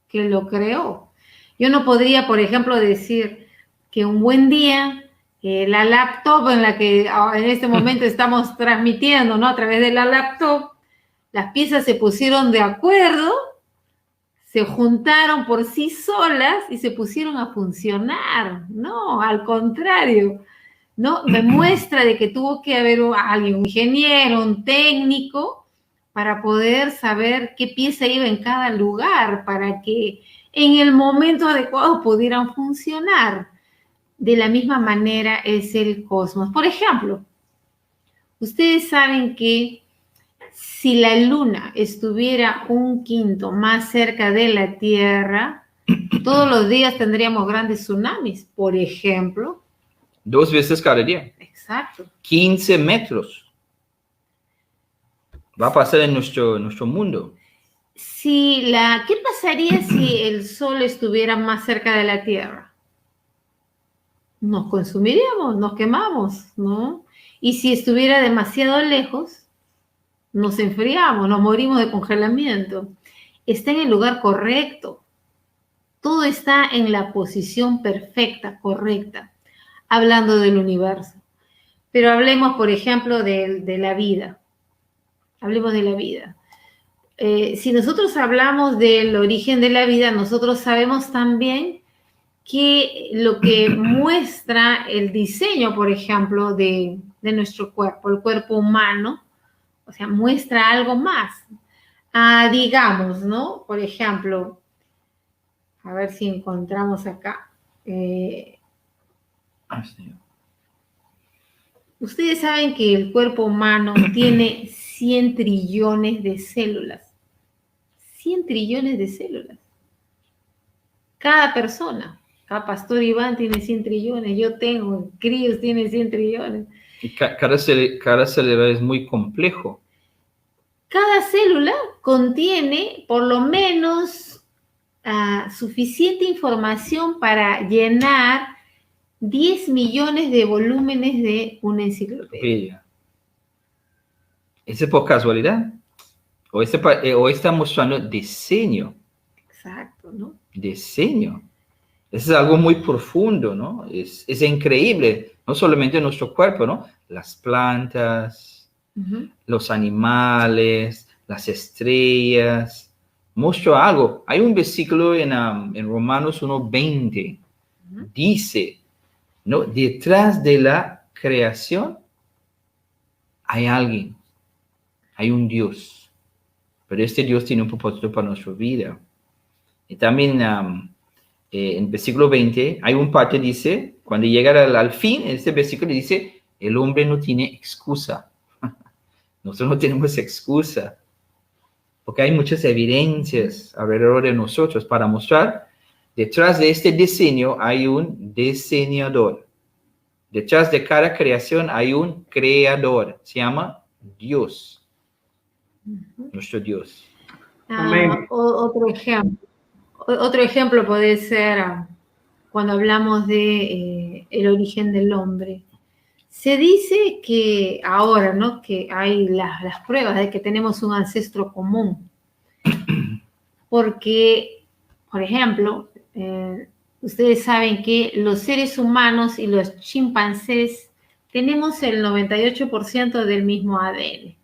que lo creó. Yo no podría, por ejemplo, decir que un buen día la laptop en la que en este momento estamos transmitiendo, ¿no? A través de la laptop, las piezas se pusieron de acuerdo, se juntaron por sí solas y se pusieron a funcionar. No, al contrario, ¿no? Me muestra de que tuvo que haber alguien, un ingeniero, un técnico, para poder saber qué pieza iba en cada lugar, para que en el momento adecuado pudieran funcionar. De la misma manera es el cosmos. Por ejemplo, ustedes saben que si la Luna estuviera 1/5 más cerca de la Tierra, todos los días tendríamos grandes tsunamis, por ejemplo. 2 veces cada día. Exacto. 15 metros. Va a pasar en nuestro mundo. ¿Qué pasaría si el Sol estuviera más cerca de la Tierra? Nos consumiríamos, nos quemamos, ¿no? Y si estuviera demasiado lejos, nos enfriamos, nos morimos de congelamiento. Está en el lugar correcto. Todo está en la posición perfecta, correcta, hablando del universo. Pero hablemos, por ejemplo, de la vida. Hablemos de la vida. Si nosotros hablamos del origen de la vida, nosotros sabemos también que lo que muestra el diseño, por ejemplo, de nuestro cuerpo, el cuerpo humano, o sea, muestra algo más. Digamos, ¿no? Por ejemplo, a ver si encontramos acá. Ustedes saben que el cuerpo humano tiene 100 trillones de células. 100 trillones de células. Cada persona, cada pastor Iván tiene 100 trillones, yo tengo, Críos tiene 100 trillones. Y cada célula es muy complejo. Cada célula contiene por lo menos suficiente información para llenar 10 millones de volúmenes de una enciclopedia. ¿Es por casualidad? ¿O está mostrando diseño? Exacto, ¿no? Diseño. Eso es algo muy profundo, ¿no? Es increíble, no solamente nuestro cuerpo, ¿no? Las plantas, los animales, las estrellas. Muestra algo. Hay un versículo en Romanos 1:20. Dice, ¿no? Detrás de la creación hay alguien, hay un Dios. Pero este Dios tiene un propósito para nuestra vida. Y también en versículo 20 hay un parte que dice, cuando llega al fin, en este versículo dice, el hombre no tiene excusa. Nosotros no tenemos excusa. Porque hay muchas evidencias alrededor de nosotros para mostrar, detrás de este diseño hay un diseñador. Detrás de cada creación hay un creador. Se llama Dios. Nuestro Dios. Amén. Otro ejemplo puede ser cuando hablamos de el origen del hombre. Se dice que ahora, ¿no? Que hay las pruebas de que tenemos un ancestro común. Porque, por ejemplo, ustedes saben que los seres humanos y los chimpancés tenemos el 98% del mismo ADN.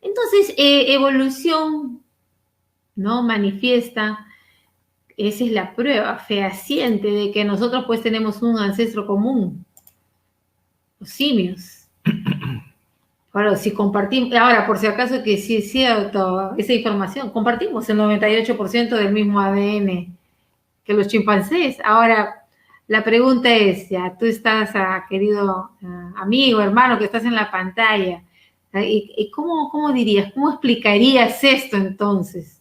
Entonces, evolución, ¿no? Manifiesta, esa es la prueba fehaciente de que nosotros pues tenemos un ancestro común, los simios. Ahora, si compartimos, ahora por si acaso que sí es cierto esa información, compartimos el 98% del mismo ADN que los chimpancés. Ahora, la pregunta es, ya tú estás, querido amigo, hermano, que estás en la pantalla, ¿y cómo dirías, cómo explicarías esto entonces?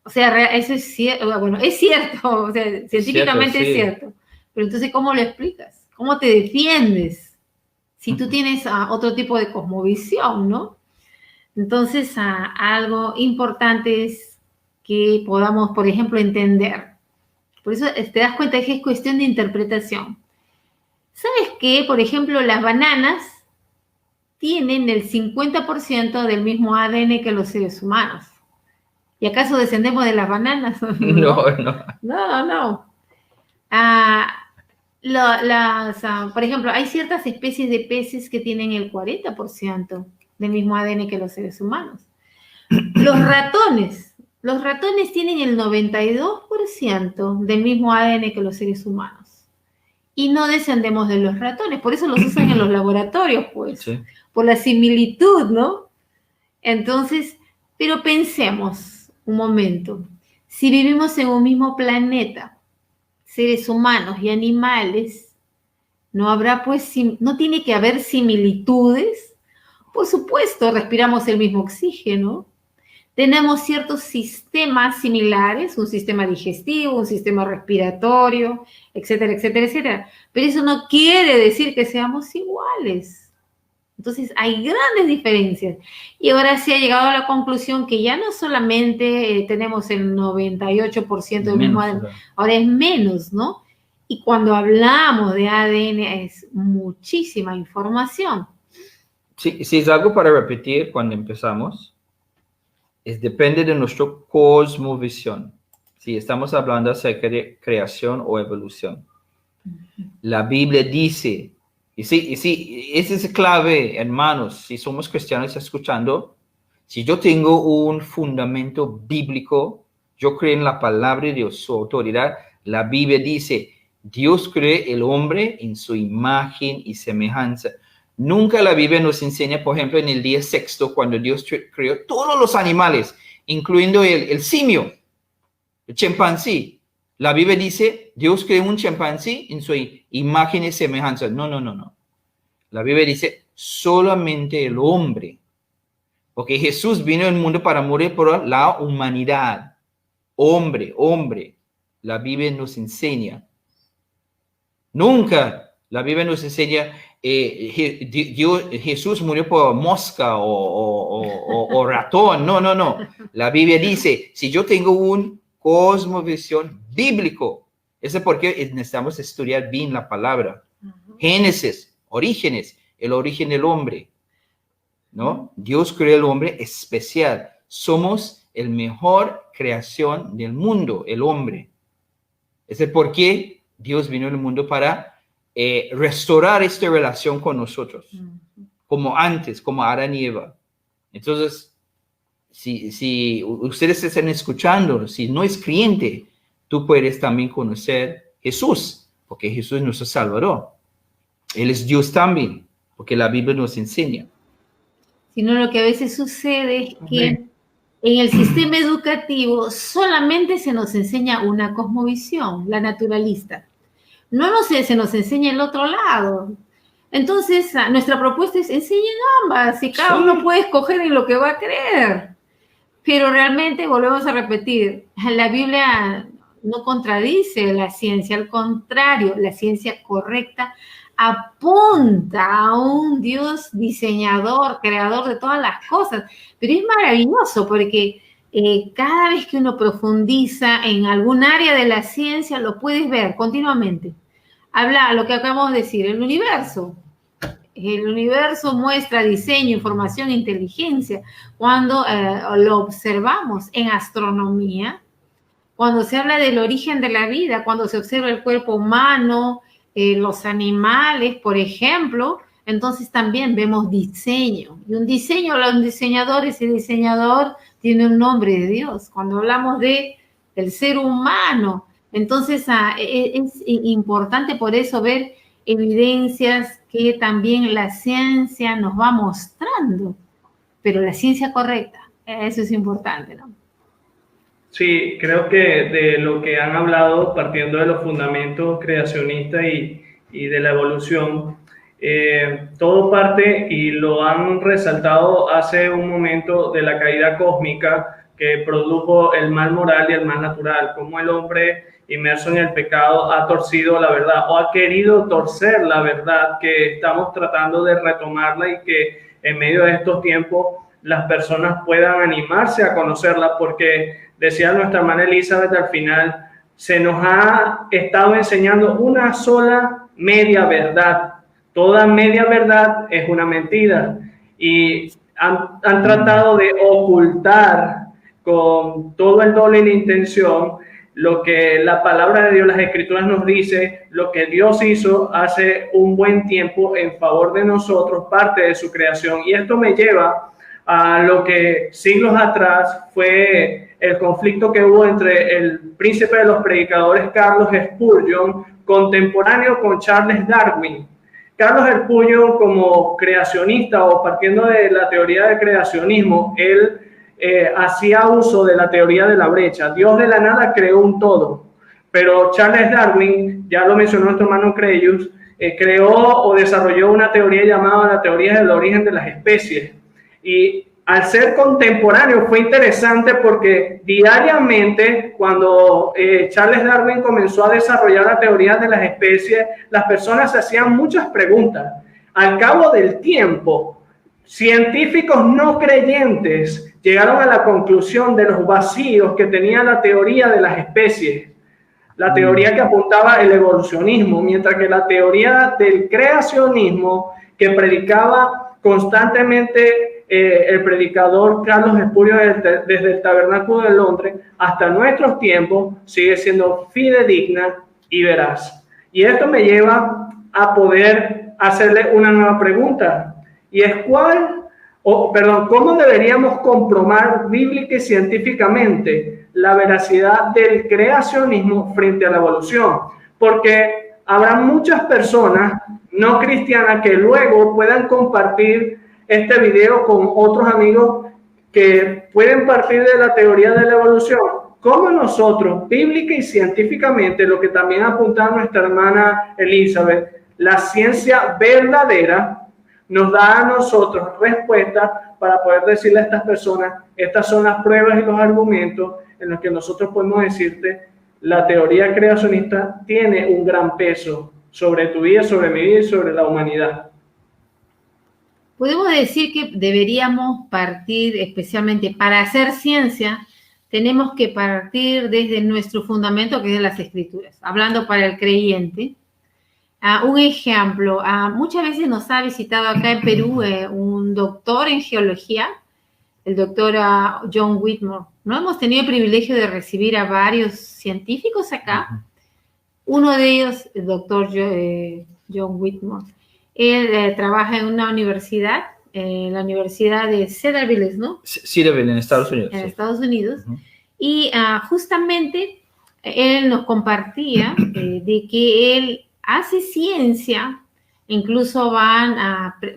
O sea, eso es cierto, bueno, es cierto, o sea, científicamente es cierto, pero entonces, ¿cómo lo explicas? ¿Cómo te defiendes? Si tú tienes otro tipo de cosmovisión, ¿no? Entonces, algo importante es que podamos, por ejemplo, entender. Por eso te das cuenta que es cuestión de interpretación. ¿Sabes qué? Por ejemplo, las bananas tienen el 50% del mismo ADN que los seres humanos. ¿Y acaso descendemos de las bananas? No. Por ejemplo, hay ciertas especies de peces que tienen el 40% del mismo ADN que los seres humanos. Los ratones tienen el 92% del mismo ADN que los seres humanos. Y no descendemos de los ratones, por eso los usan en los laboratorios, pues, sí, por la similitud, ¿no? Entonces, pero pensemos un momento, si vivimos en un mismo planeta, seres humanos y animales, no habrá, pues, no tiene que haber similitudes. Por supuesto, respiramos el mismo oxígeno, tenemos ciertos sistemas similares, un sistema digestivo, un sistema respiratorio, etcétera, etcétera, etcétera. Pero eso no quiere decir que seamos iguales. Entonces, hay grandes diferencias. Y ahora se ha llegado a la conclusión que ya no solamente tenemos el 98% del mismo ADN, ahora es menos, ¿no? Y cuando hablamos de ADN es muchísima información. Sí, si es algo para repetir cuando empezamos, depende de nuestra cosmovisión. Si estamos hablando acerca de creación o evolución. La Biblia dice, y sí, esa es clave, hermanos, si somos cristianos escuchando, si yo tengo un fundamento bíblico, yo creo en la palabra de Dios, su autoridad. La Biblia dice, Dios creó el hombre en su imagen y semejanza. Nunca la Biblia nos enseña, por ejemplo, en el día sexto, cuando Dios creó todos los animales, incluyendo el simio, el chimpancé. La Biblia dice, Dios creó un chimpancé en su imagen y semejanza. No. La Biblia dice, solamente el hombre. Porque Jesús vino al mundo para morir por la humanidad. Hombre. La Biblia nos enseña. Nunca la Biblia nos enseña, Jesús murió por mosca o ratón. No. La Biblia dice, si yo tengo un cosmovisión bíblico, eso es porque necesitamos estudiar bien la palabra. Génesis, orígenes, el origen del hombre, ¿no? Dios creó el hombre especial. Somos el mejor creación del mundo, el hombre. Ese es por qué Dios vino al mundo para restaurar esta relación con nosotros, como antes, como Adán y Eva. Entonces, si ustedes están escuchando, si no es creyente, tú puedes también conocer Jesús, porque Jesús es nuestro Salvador. Él es Dios también, porque la Biblia nos enseña. Sino lo que a veces sucede es que en el sistema educativo solamente se nos enseña una cosmovisión, la naturalista. Se nos enseña el otro lado. Entonces, nuestra propuesta es enseñen ambas y cada uno puede escoger en lo que va a creer. Pero realmente, volvemos a repetir, la Biblia no contradice la ciencia, al contrario, la ciencia correcta apunta a un Dios diseñador, creador de todas las cosas. Pero es maravilloso porque cada vez que uno profundiza en algún área de la ciencia, lo puedes ver continuamente. Habla lo que acabamos de decir, el universo. El universo muestra diseño, información, inteligencia. Cuando lo observamos en astronomía, cuando se habla del origen de la vida, cuando se observa el cuerpo humano, los animales, por ejemplo, entonces también vemos diseño. Y un diseñador, ese diseñador tiene un nombre de Dios. Cuando hablamos del ser humano, entonces es importante por eso ver evidencias que también la ciencia nos va mostrando, pero la ciencia correcta, eso es importante, ¿no? Sí, creo que de lo que han hablado, partiendo de los fundamentos creacionistas y de la evolución, todo parte, y lo han resaltado hace un momento, de la caída cósmica que produjo el mal moral y el mal natural, cómo el hombre inmerso en el pecado ha torcido la verdad o ha querido torcer la verdad, que estamos tratando de retomarla y que en medio de estos tiempos las personas puedan animarse a conocerla, porque decía nuestra hermana Elizabeth al final, se nos ha estado enseñando una sola media verdad. Toda media verdad es una mentira, y han tratado de ocultar con todo el doble y la intención lo que la palabra de Dios, las escrituras nos dice, lo que Dios hizo hace un buen tiempo en favor de nosotros, parte de su creación. Y esto me lleva a lo que siglos atrás fue el conflicto que hubo entre el príncipe de los predicadores Carlos Spurgeon, contemporáneo con Charles Darwin. Carlos Spurgeon, como creacionista o partiendo de la teoría del creacionismo, él hacía uso de la teoría de la brecha. Dios de la nada creó un todo, pero Charles Darwin, ya lo mencionó nuestro hermano Creyus, creó o desarrolló una teoría llamada la teoría del origen de las especies. Y al ser contemporáneo fue interesante porque diariamente, cuando Charles Darwin comenzó a desarrollar la teoría de las especies, las personas se hacían muchas preguntas. Al cabo del tiempo, científicos no creyentes llegaron a la conclusión de los vacíos que tenía la teoría de las especies, la teoría que apuntaba el evolucionismo, mientras que la teoría del creacionismo que predicaba constantemente el predicador Carlos Spurgeon desde el Tabernáculo de Londres hasta nuestros tiempos sigue siendo fidedigna y veraz. Y esto me lleva a poder hacerle una nueva pregunta, y es ¿cómo deberíamos comprobar bíblica y científicamente la veracidad del creacionismo frente a la evolución? Porque habrá muchas personas no cristianas que luego puedan compartir este video con otros amigos que pueden partir de la teoría de la evolución. ¿Cómo nosotros, bíblica y científicamente, lo que también apuntaba nuestra hermana Elizabeth, la ciencia verdadera nos da a nosotros respuestas para poder decirle a estas personas, estas son las pruebas y los argumentos en los que nosotros podemos decirte, la teoría creacionista tiene un gran peso sobre tu vida, sobre mi vida y sobre la humanidad? Podemos decir que deberíamos partir, especialmente para hacer ciencia, tenemos que partir desde nuestro fundamento, que es de las Escrituras, hablando para el creyente. Un ejemplo, muchas veces nos ha visitado acá en Perú un doctor en geología, el doctor John Whitmore. No hemos tenido el privilegio de recibir a varios científicos acá. Uno de ellos, el doctor John Whitmore, él trabaja en una universidad, la Universidad de Cedarville, ¿no? Cedarville, en Estados Unidos. En Estados Unidos. Y justamente él nos compartía de que él hace ciencia, incluso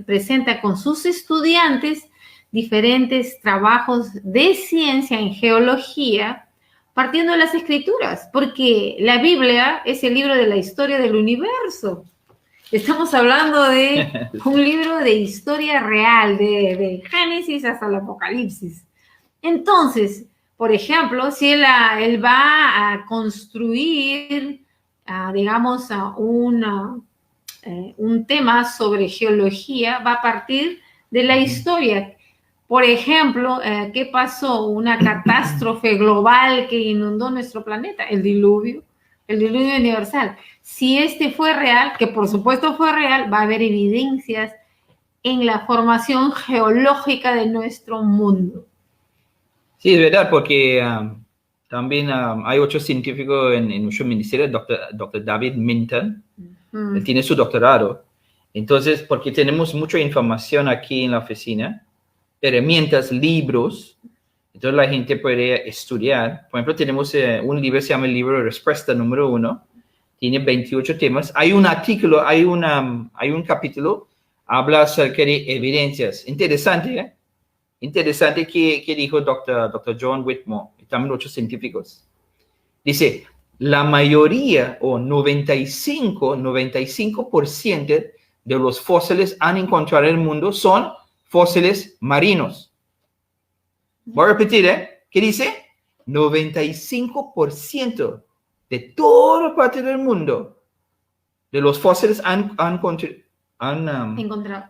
presenta con sus estudiantes diferentes trabajos de ciencia en geología, partiendo de las Escrituras, porque la Biblia es el libro de la historia del universo. Estamos hablando de un libro de historia real, de Génesis hasta el Apocalipsis. Entonces, por ejemplo, si él va a construir digamos, un tema sobre geología, va a partir de la historia. Por ejemplo, ¿qué pasó? Una catástrofe global que inundó nuestro planeta, el diluvio universal. Si este fue real, que por supuesto fue real, va a haber evidencias en la formación geológica de nuestro mundo. Sí, es verdad, porque también hay otro científico en nuestro ministerio, Dr. David Minton. Él tiene su doctorado. Entonces, porque tenemos mucha información aquí en la oficina, herramientas, libros, entonces la gente puede estudiar. Por ejemplo, tenemos un libro que se llama el libro de respuesta número 1. Tiene 28 temas. Hay un artículo, hay un capítulo, habla acerca de evidencias. Interesante, ¿eh? Interesante que dijo Dr. John Whitmore y también otros científicos. Dice, la mayoría o 95% de los fósiles han encontrado en el mundo son fósiles marinos. Voy a repetir, ¿eh? ¿Qué dice? 95% de toda parte del mundo de los fósiles han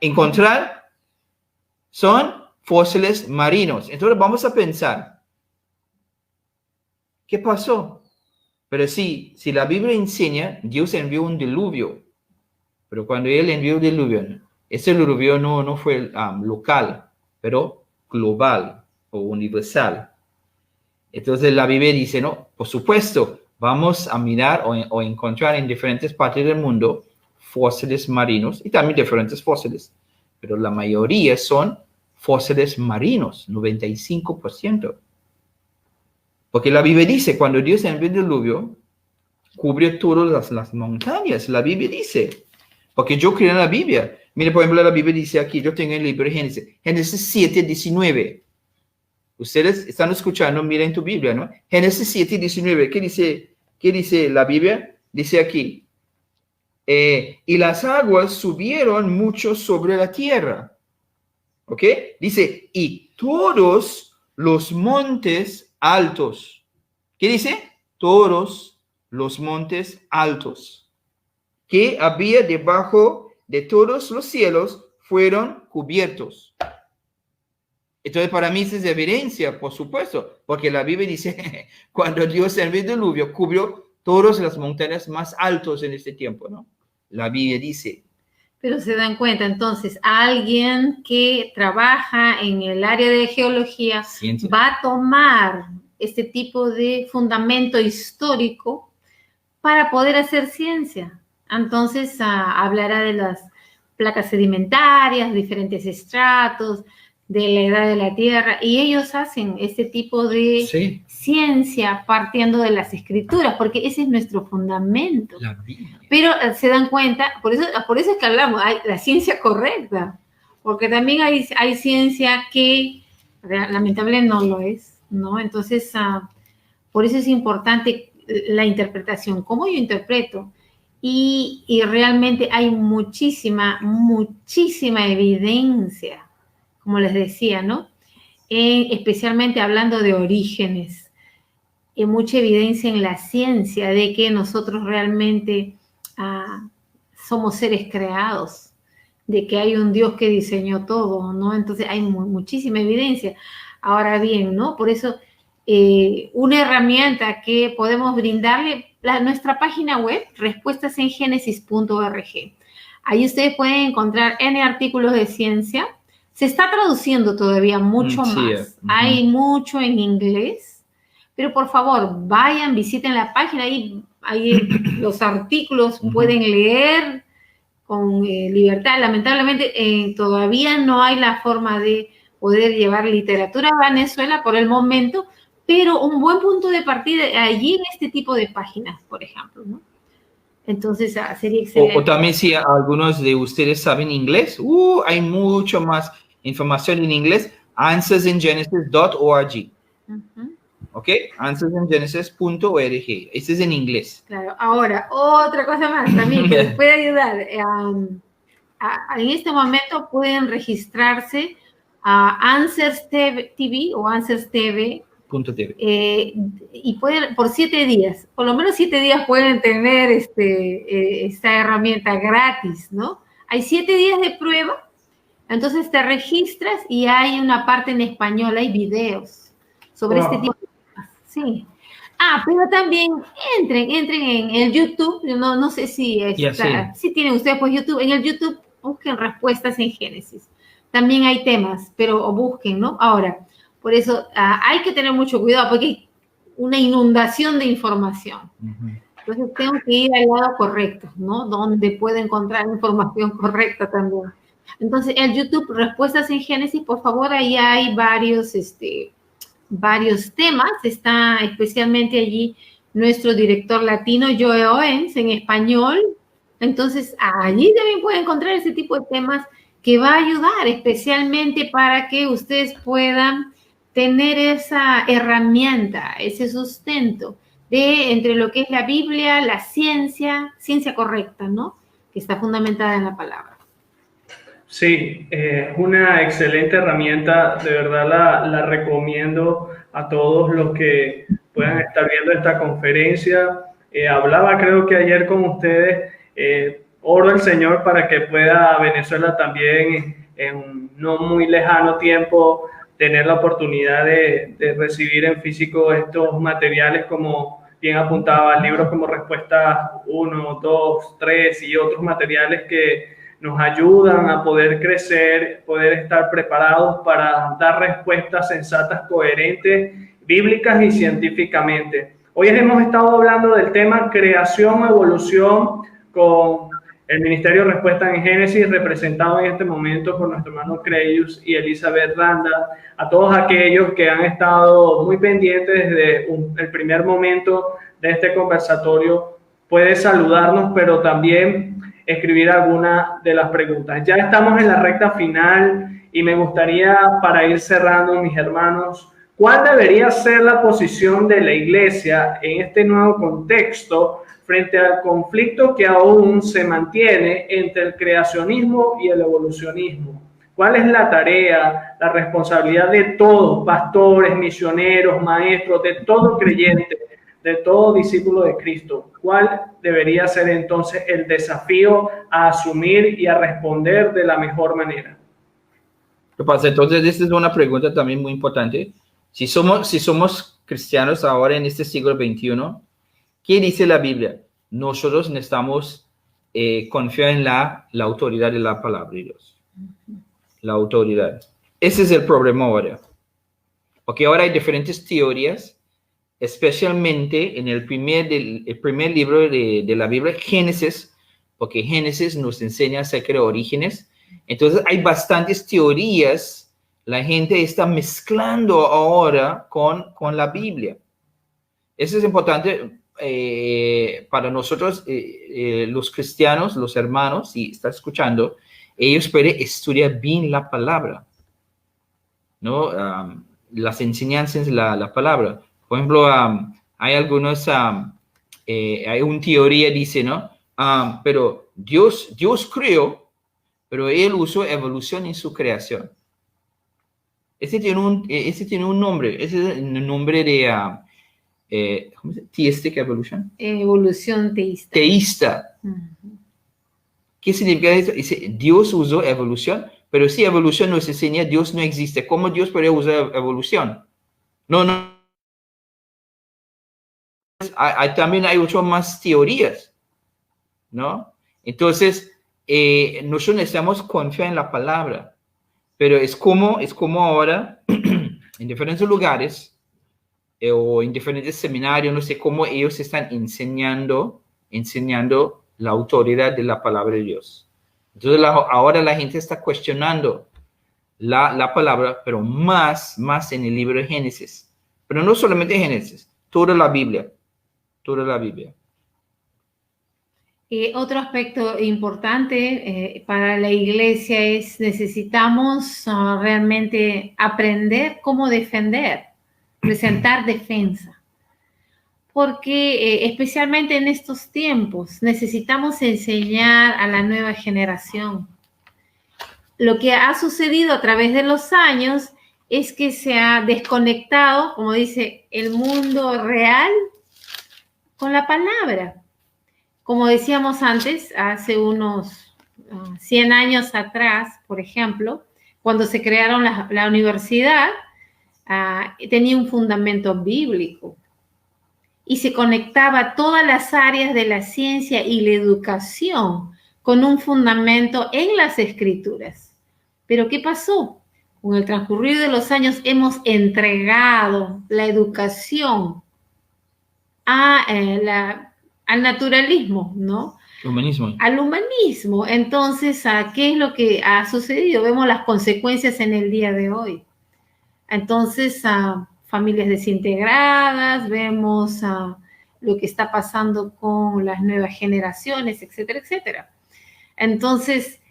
encontrado son fósiles marinos. Entonces vamos a pensar, ¿qué pasó? Pero si la Biblia enseña, Dios envió un diluvio, pero cuando Él envió el diluvio, ese diluvio no fue local, pero global o universal. Entonces la Biblia dice, no, por supuesto, vamos a mirar o encontrar en diferentes partes del mundo fósiles marinos y también diferentes fósiles, pero la mayoría son fósiles marinos, 95%. Porque la Biblia dice, cuando Dios envió el diluvio, cubrió todas las montañas. La Biblia dice, porque yo creo en la Biblia. Mire, por ejemplo, la Biblia dice aquí, yo tengo el libro de Génesis 7:19. Ustedes están escuchando, miren tu Biblia, ¿no? Génesis 7:19. ¿Qué dice la Biblia? Dice aquí, y las aguas subieron mucho sobre la tierra. ¿Ok? Dice, y todos los montes altos. ¿Qué dice? Todos los montes altos que había debajo de todos los cielos fueron cubiertos. Entonces, para mí esa es evidencia, por supuesto, porque la Biblia dice, cuando Dios envió el diluvio, cubrió todas las montañas más altas en este tiempo, ¿no? La Biblia dice. Pero se dan cuenta, entonces, alguien que trabaja en el área de geología Ciencia. va a tomar este tipo de fundamento histórico para poder hacer ciencia. Entonces, hablará de las placas sedimentarias, diferentes estratos, de la edad de la Tierra, y ellos hacen este tipo de ciencia partiendo de las escrituras, porque ese es nuestro fundamento. La Biblia. Pero se dan cuenta, por eso es que hablamos, hay la ciencia correcta, porque también hay ciencia que lamentablemente no lo es, ¿no? Entonces, por eso es importante la interpretación, cómo yo interpreto, y realmente hay muchísima evidencia, como les decía, ¿no? Especialmente hablando de orígenes, mucha evidencia en la ciencia de que nosotros realmente somos seres creados, de que hay un Dios que diseñó todo, ¿no? Entonces hay muchísima evidencia. Ahora bien, ¿no? Por eso una herramienta que podemos brindarle, nuestra página web, respuestasengenesis.org. Ahí ustedes pueden encontrar N artículos de ciencia. Se está traduciendo todavía mucho más. Hay mucho en inglés, pero por favor, vayan, visiten la página, ahí los artículos pueden leer con libertad. Lamentablemente todavía no hay la forma de poder llevar literatura a Venezuela por el momento, pero un buen punto de partida allí en este tipo de páginas, por ejemplo, ¿no? Entonces sería excelente. O también si algunos de ustedes saben inglés, hay mucho más información en inglés, answersingenesis.org. ¿Ok? answersingenesis.org. Este es en inglés. Claro. Ahora, otra cosa más también que les puede ayudar. En este momento pueden registrarse a Answers TV o Answers TV. Y pueden, por 7 días, por lo menos 7 días pueden tener esta herramienta gratis, ¿no? Hay 7 días de prueba Entonces te registras y hay una parte en español, hay videos sobre este tipo de temas. Sí. Pero también entren en el YouTube. No sé si si tienen ustedes pues YouTube. En el YouTube busquen respuestas en Génesis. También hay temas, pero busquen, ¿no? Ahora, por eso hay que tener mucho cuidado porque hay una inundación de información. Entonces tengo que ir al lado correcto, ¿no? Donde puedo encontrar información correcta también. Entonces, el YouTube, Respuestas en Génesis, por favor, ahí hay varios temas. Está especialmente allí nuestro director latino, Joe Owens, en español. Entonces, allí también pueden encontrar ese tipo de temas que va a ayudar especialmente para que ustedes puedan tener esa herramienta, ese sustento entre lo que es la Biblia, la ciencia correcta, ¿no? Que está fundamentada en la palabra. Sí, es una excelente herramienta, de verdad la recomiendo a todos los que puedan estar viendo esta conferencia. Hablaba creo que ayer con ustedes, oro al Señor para que pueda Venezuela también en un no muy lejano tiempo tener la oportunidad de recibir en físico estos materiales como bien apuntaba, libros como Respuestas 1, 2, 3 y otros materiales que nos ayudan a poder crecer, poder estar preparados para dar respuestas sensatas, coherentes, bíblicas y científicamente. Hoy hemos estado hablando del tema creación, evolución, con el Ministerio de Respuestas en Génesis, representado en este momento por nuestro hermano Creyus y Elizabeth Randa, a todos aquellos que han estado muy pendientes desde el primer momento de este conversatorio. Puede saludarnos, pero también escribir alguna de las preguntas. Ya estamos en la recta final y me gustaría, para ir cerrando, mis hermanos, ¿cuál debería ser la posición de la Iglesia en este nuevo contexto frente al conflicto que aún se mantiene entre el creacionismo y el evolucionismo? ¿Cuál es la tarea, la responsabilidad de todos, pastores, misioneros, maestros, de todo creyente, de todo discípulo de Cristo? ¿Cuál debería ser entonces el desafío a asumir y a responder de la mejor manera? Entonces, esta es una pregunta también muy importante. Si somos cristianos ahora en este siglo XXI, ¿qué dice la Biblia? Nosotros necesitamos confiar en la autoridad de la palabra de Dios. La autoridad. Ese es el problema ahora. Porque ahora hay diferentes teorías, especialmente en el primer libro de la Biblia, Génesis, porque Génesis nos enseña acerca de orígenes. Entonces hay bastantes teorías. La gente está mezclando ahora con la Biblia. Eso es importante para nosotros, los cristianos, los hermanos, si estás escuchando, ellos pueden estudiar bien la palabra, ¿no? Las enseñanzas de la palabra. Por ejemplo, hay algunos, hay una teoría, dice, ¿no? Pero Dios creó, pero Él usó evolución en su creación. Ese tiene un nombre, ese es el nombre de ¿cómo se dice? Theistic evolution. Evolución teísta. Teísta. ¿Qué significa eso? Dice, Dios usó evolución, pero si evolución nos enseña, Dios no existe. ¿Cómo Dios podría usar evolución? No. También hay muchas más teorías, ¿no? Entonces, nosotros necesitamos confiar en la palabra, pero es como ahora, en diferentes lugares, o en diferentes seminarios, no sé cómo ellos están enseñando la autoridad de la palabra de Dios. Entonces, ahora la gente está cuestionando la palabra, pero más en el libro de Génesis. Pero no solamente Génesis, toda la Biblia. Otro aspecto importante para la iglesia es necesitamos realmente aprender cómo presentar defensa. Porque especialmente en estos tiempos necesitamos enseñar a la nueva generación. Lo que ha sucedido a través de los años es que se ha desconectado, como dice, el mundo real con la palabra. Como decíamos antes, hace unos 100 años atrás, por ejemplo, cuando se crearon la universidad, tenía un fundamento bíblico y se conectaba a todas las áreas de la ciencia y la educación con un fundamento en las escrituras. Pero ¿qué pasó? Con el transcurrir de los años hemos entregado la educación al naturalismo, ¿no? Humanismo. Al humanismo. Entonces, ¿qué es lo que ha sucedido? Vemos las consecuencias en el día de hoy. Entonces, familias desintegradas, vemos lo que está pasando con las nuevas generaciones, etcétera, etcétera. Entonces,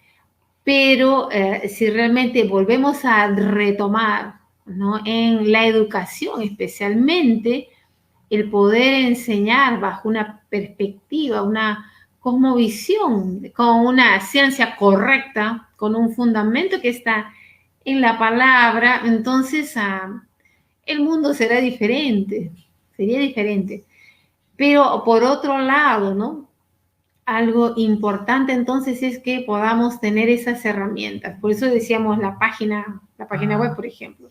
pero si realmente volvemos a retomar, ¿no?, en la educación especialmente, el poder enseñar bajo una perspectiva, una cosmovisión, con una ciencia correcta, con un fundamento que está en la palabra, entonces el mundo será diferente, sería diferente. Pero por otro lado, ¿no?, algo importante entonces es que podamos tener esas herramientas. Por eso decíamos la página web, por ejemplo.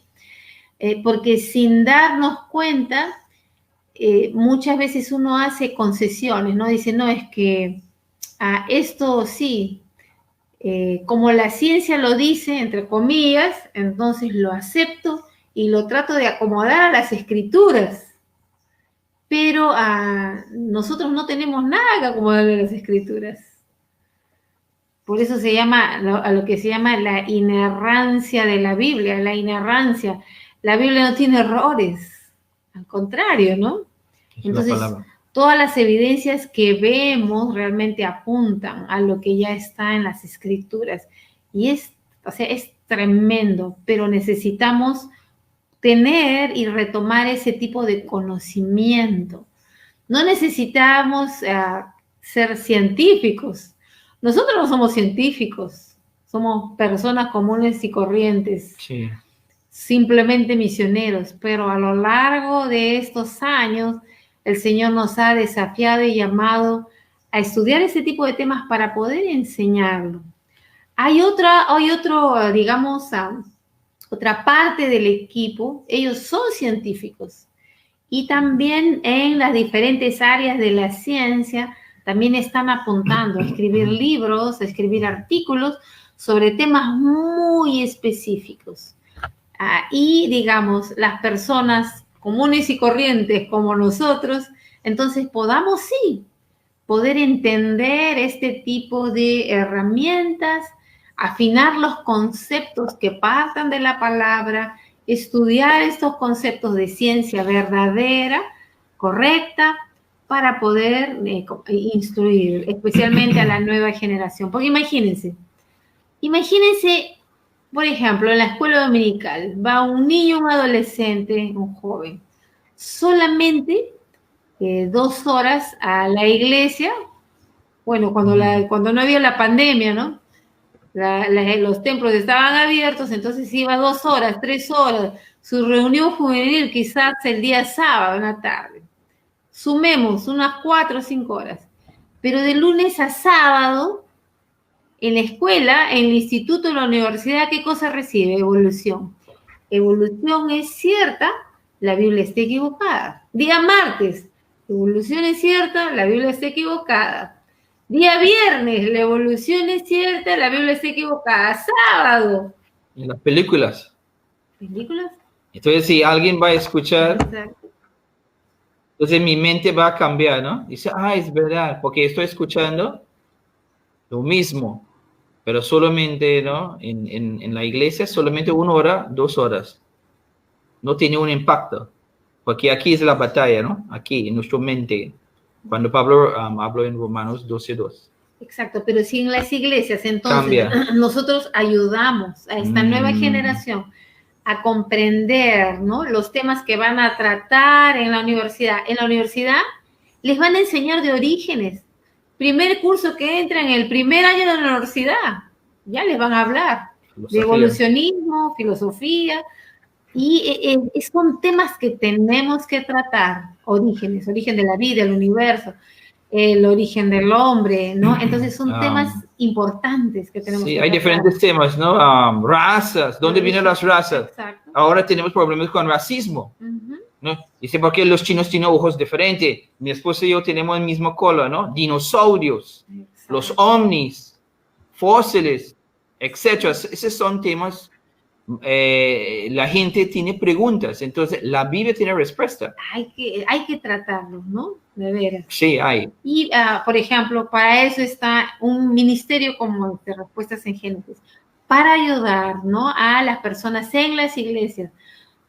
Porque sin darnos cuenta, muchas veces uno hace concesiones, ¿no? Dice, no, es que esto sí, como la ciencia lo dice, entre comillas, entonces lo acepto y lo trato de acomodar a las escrituras. Pero nosotros no tenemos nada que acomodar a las escrituras. Por eso se llama, a lo que se llama la inerrancia de la Biblia, la inerrancia. La Biblia no tiene errores, al contrario, ¿no? Entonces, todas las evidencias que vemos realmente apuntan a lo que ya está en las escrituras. Y es tremendo, pero necesitamos tener y retomar ese tipo de conocimiento. No necesitamos ser científicos. Nosotros no somos científicos, somos personas comunes y corrientes, sí, simplemente misioneros, pero a lo largo de estos años el Señor nos ha desafiado y llamado a estudiar ese tipo de temas para poder enseñarlo. Hay otro, digamos, otra parte del equipo, ellos son científicos y también en las diferentes áreas de la ciencia también están apuntando a escribir libros, a escribir artículos sobre temas muy específicos. Y, digamos, las personas comunes y corrientes como nosotros, entonces podamos, sí, poder entender este tipo de herramientas, afinar los conceptos que partan de la palabra, estudiar estos conceptos de ciencia verdadera, correcta, para poder instruir, especialmente a la nueva generación. Porque imagínense, por ejemplo, en la escuela dominical va un niño, un adolescente, un joven, solamente 2 horas a la iglesia, bueno, cuando no había la pandemia, ¿no? Los templos estaban abiertos, entonces iba 2 horas, 3 horas, su reunión juvenil quizás el día sábado en la tarde. Sumemos unas 4 o 5 horas. Pero de lunes a sábado, en la escuela, en el instituto, en la universidad, ¿qué cosa recibe? Evolución. Evolución es cierta, la Biblia está equivocada. Día martes, evolución es cierta, la Biblia está equivocada. Día viernes, la evolución es cierta, la Biblia está equivocada. Sábado. En las películas. ¿Películas? Entonces, si alguien va a escuchar, exacto, entonces mi mente va a cambiar, ¿no? Dice, es verdad, porque estoy escuchando lo mismo, pero solamente, ¿no? En la iglesia, solamente 1 hora, 2 horas. No tiene un impacto, porque aquí es la batalla, ¿no? Aquí, en nuestra mente. Cuando Pablo habló en Romanos 12:2. Exacto, pero si en las iglesias, entonces, nosotros ayudamos a esta nueva generación a comprender, ¿no?, los temas que van a tratar en la universidad. En la universidad les van a enseñar de orígenes. Primer curso que entra en el primer año de la universidad, ya les van a hablar de evolucionismo, filosofía, y son temas que tenemos que tratar, origen de la vida, el universo. el origen del hombre, ¿no? Entonces son temas importantes que tenemos que hay diferentes temas, ¿no? Razas, ¿dónde vienen las razas? Exacto. Ahora tenemos problemas con racismo, ¿no? Dice, ¿por qué los chinos tienen ojos diferentes? Mi esposa y yo tenemos el mismo color, ¿no? Dinosaurios, los ovnis, fósiles, etcétera. Esos son temas, la gente tiene preguntas, entonces la Biblia tiene respuesta. Hay que tratarlos, ¿no? De veras. Sí, hay. Y, por ejemplo, para eso está un ministerio como el de Respuestas en Génesis, para ayudar, ¿no?, a las personas en las iglesias.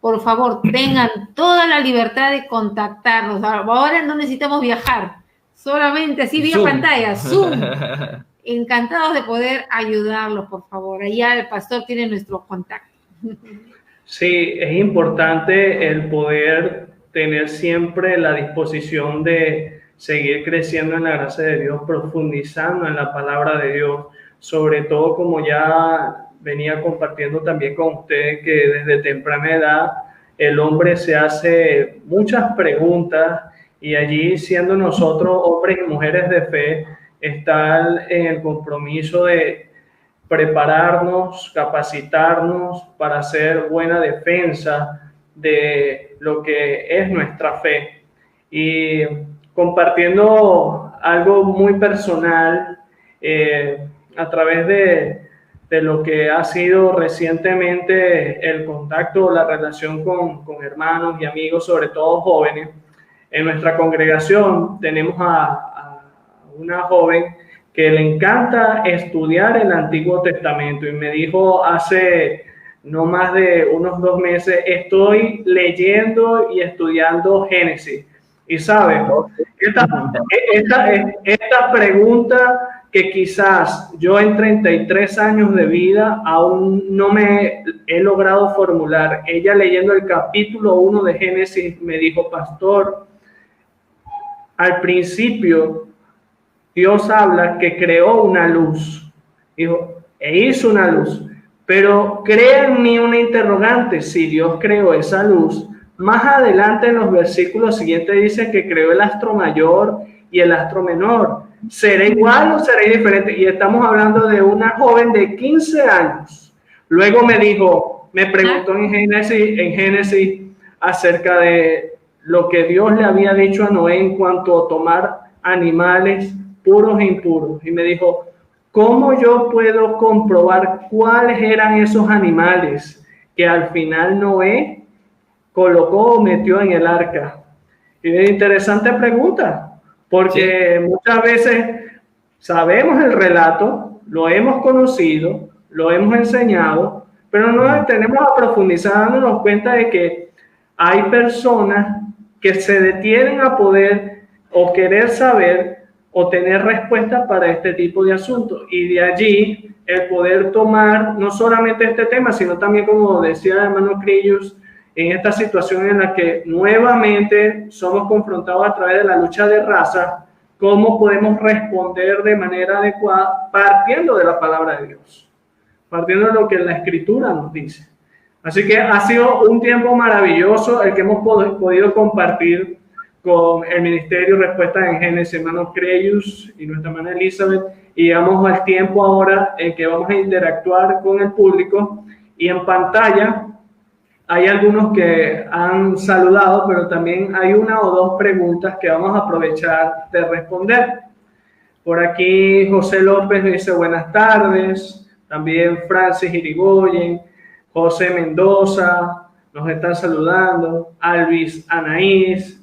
Por favor, tengan toda la libertad de contactarnos. Ahora no necesitamos viajar, solamente así vía pantalla, Zoom. Encantados de poder ayudarlos, por favor. Allá el pastor tiene nuestro contacto. Sí, es importante el poder tener siempre la disposición de seguir creciendo en la gracia de Dios, profundizando en la palabra de Dios, sobre todo como ya venía compartiendo también con ustedes, que desde temprana edad el hombre se hace muchas preguntas y allí, siendo nosotros hombres y mujeres de fe, estar en el compromiso de prepararnos, capacitarnos para hacer buena defensa de lo que es nuestra fe. Y compartiendo algo muy personal a través de lo que ha sido recientemente el contacto, la relación con hermanos y amigos, sobre todo jóvenes. En nuestra congregación tenemos a una joven que le encanta estudiar el Antiguo Testamento y me dijo hace no más de unos 2 meses, estoy leyendo y estudiando Génesis. Y sabe, esta pregunta que quizás yo en 33 años de vida aún no me he logrado formular. Ella, leyendo el capítulo 1 de Génesis, me dijo, pastor, al principio Dios habla que creó una luz, dijo, e hizo una luz, pero crea en mí una interrogante: si Dios creó esa luz, más adelante en los versículos siguientes dice que creó el astro mayor y el astro menor. ¿Será igual o será diferente? Y estamos hablando de una joven de 15 años. Luego me dijo, me preguntó en Génesis acerca de lo que Dios le había dicho a Noé en cuanto a tomar animales puros e impuros. Y me dijo, ¿cómo yo puedo comprobar cuáles eran esos animales que al final Noé colocó o metió en el arca? Y es interesante pregunta, porque muchas veces sabemos el relato, lo hemos conocido, lo hemos enseñado, pero no tenemos a profundizar, dándonos cuenta de que hay personas que se detienen a poder o querer saber o tener respuestas para este tipo de asuntos. Y de allí el poder tomar no solamente este tema, sino también, como decía el hermano Creyus, en esta situación en la que nuevamente somos confrontados a través de la lucha de raza, cómo podemos responder de manera adecuada partiendo de la palabra de Dios, partiendo de lo que la Escritura nos dice. Así que ha sido un tiempo maravilloso el que hemos podido compartir con el Ministerio Respuestas en Génesis, hermano Creyus y nuestra hermana Elizabeth, y llegamos al tiempo ahora en que vamos a interactuar con el público. Y en pantalla hay algunos que han saludado, pero también hay una o dos preguntas que vamos a aprovechar de responder. Por aquí José López dice buenas tardes, también Francis Irigoyen, José Mendoza nos están saludando, Alvis Anaís,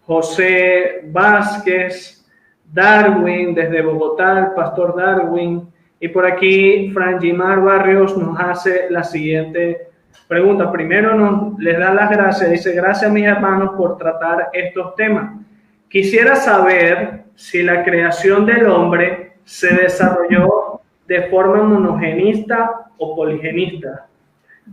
José Vázquez, Darwin desde Bogotá, el pastor Darwin, y por aquí Fran Gimar Barrios nos hace la siguiente pregunta. Primero les da las gracias, dice, gracias mis hermanos por tratar estos temas. Quisiera saber si la creación del hombre se desarrolló de forma monogenista o poligenista.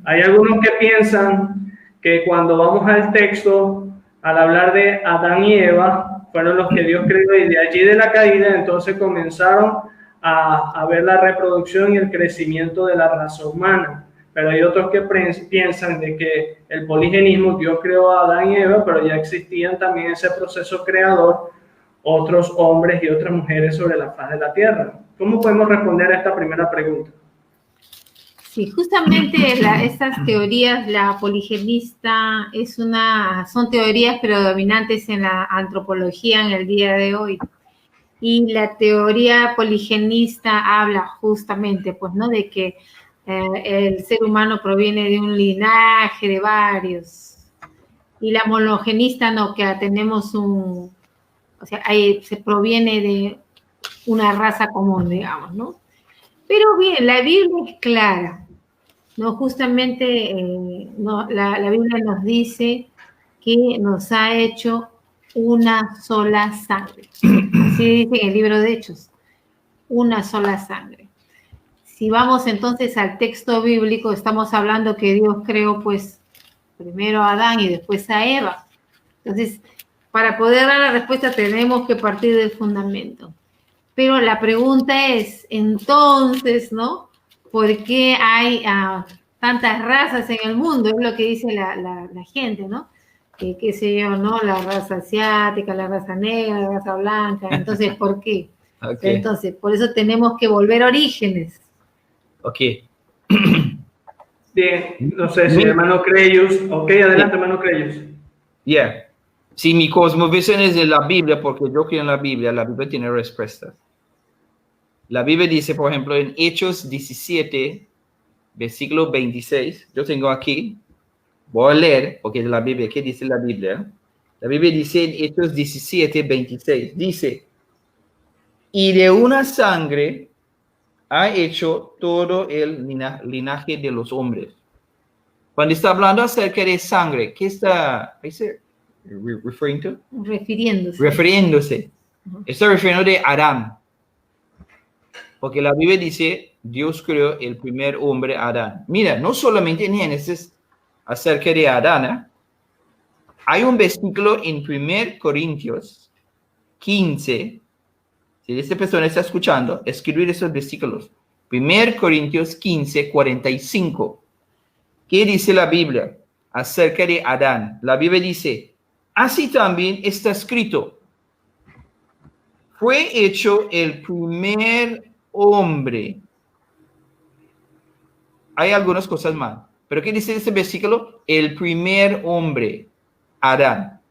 Hay algunos que piensan que cuando vamos al texto, al hablar de Adán y Eva, fueron los que Dios creó y de allí de la caída, entonces comenzaron a ver la reproducción y el crecimiento de la raza humana. Pero hay otros que piensan de que el poligenismo, Dios creó a Adán y Eva, pero ya existían también ese proceso creador otros hombres y otras mujeres sobre la faz de la tierra? ¿Cómo podemos responder a esta primera pregunta? Sí, justamente estas teorías, la poligenista son teorías predominantes en la antropología en el día de hoy. Y la teoría poligenista habla justamente, pues, ¿no? De que el ser humano proviene de un linaje de varios. Y la monogenista no, que tenemos se proviene de una raza común, digamos, ¿no? Pero bien, la Biblia es clara, ¿no? Justamente la Biblia nos dice que nos ha hecho una sola sangre. Así dice en el libro de Hechos, una sola sangre. Si vamos entonces al texto bíblico, estamos hablando que Dios creó pues primero a Adán y después a Eva. Entonces, para poder dar la respuesta tenemos que partir del fundamento. Pero la pregunta es, entonces, ¿no? ¿Por qué hay tantas razas en el mundo? Es lo que dice la gente, ¿no? Qué sé yo, ¿no? La raza asiática, la raza negra, la raza blanca. Entonces, ¿por qué? Okay. Entonces, por eso tenemos que volver a orígenes. Ok. Bien, no sé si hermano Creyus. Ok, adelante, hermano Creyus. Yeah. Si mi cosmovisión es de la Biblia, porque yo creo en la Biblia tiene respuestas. La Biblia dice, por ejemplo, en Hechos 17, versículo 26, yo tengo aquí, voy a leer, porque es la Biblia, ¿qué dice la Biblia? La Biblia dice en Hechos 17, 26, dice, y de una sangre ha hecho todo el linaje de los hombres. Cuando está hablando acerca de sangre, ¿qué está referring to? Refiriéndose. Está refiriendo de Adán. Porque la Biblia dice, Dios creó el primer hombre, Adán. Mira, no solamente en Génesis acerca de Adán, hay un versículo en 1 Corintios 15. Si esta persona está escuchando, escribir esos versículos. 1 Corintios 15, 45. ¿Qué dice la Biblia acerca de Adán? La Biblia dice, así también está escrito, fue hecho el primer hombre. Hay algunas cosas más. ¿Pero qué dice este versículo? El primer hombre, Adán.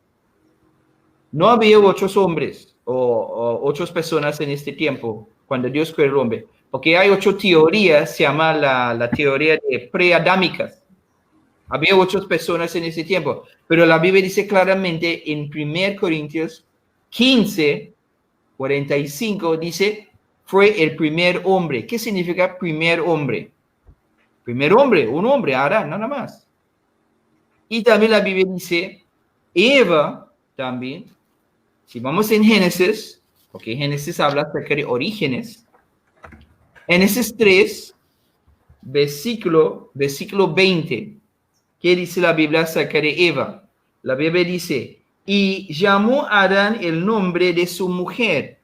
No había otros hombres o otras personas en este tiempo cuando Dios creó el hombre. Porque hay otra teoría, se llama la teoría de preadámicas. Había otras personas en ese tiempo. Pero la Biblia dice claramente en 1 Corintios 15, 45, dice, fue el primer hombre. ¿Qué significa primer hombre? Primer hombre, un hombre, Adán, nada más. Y también la Biblia dice, Eva también, si vamos en Génesis, porque Génesis habla acerca de orígenes, Génesis 3, versículo 20, ¿qué dice la Biblia acerca de Eva? La Biblia dice, y llamó a Adán el nombre de su mujer,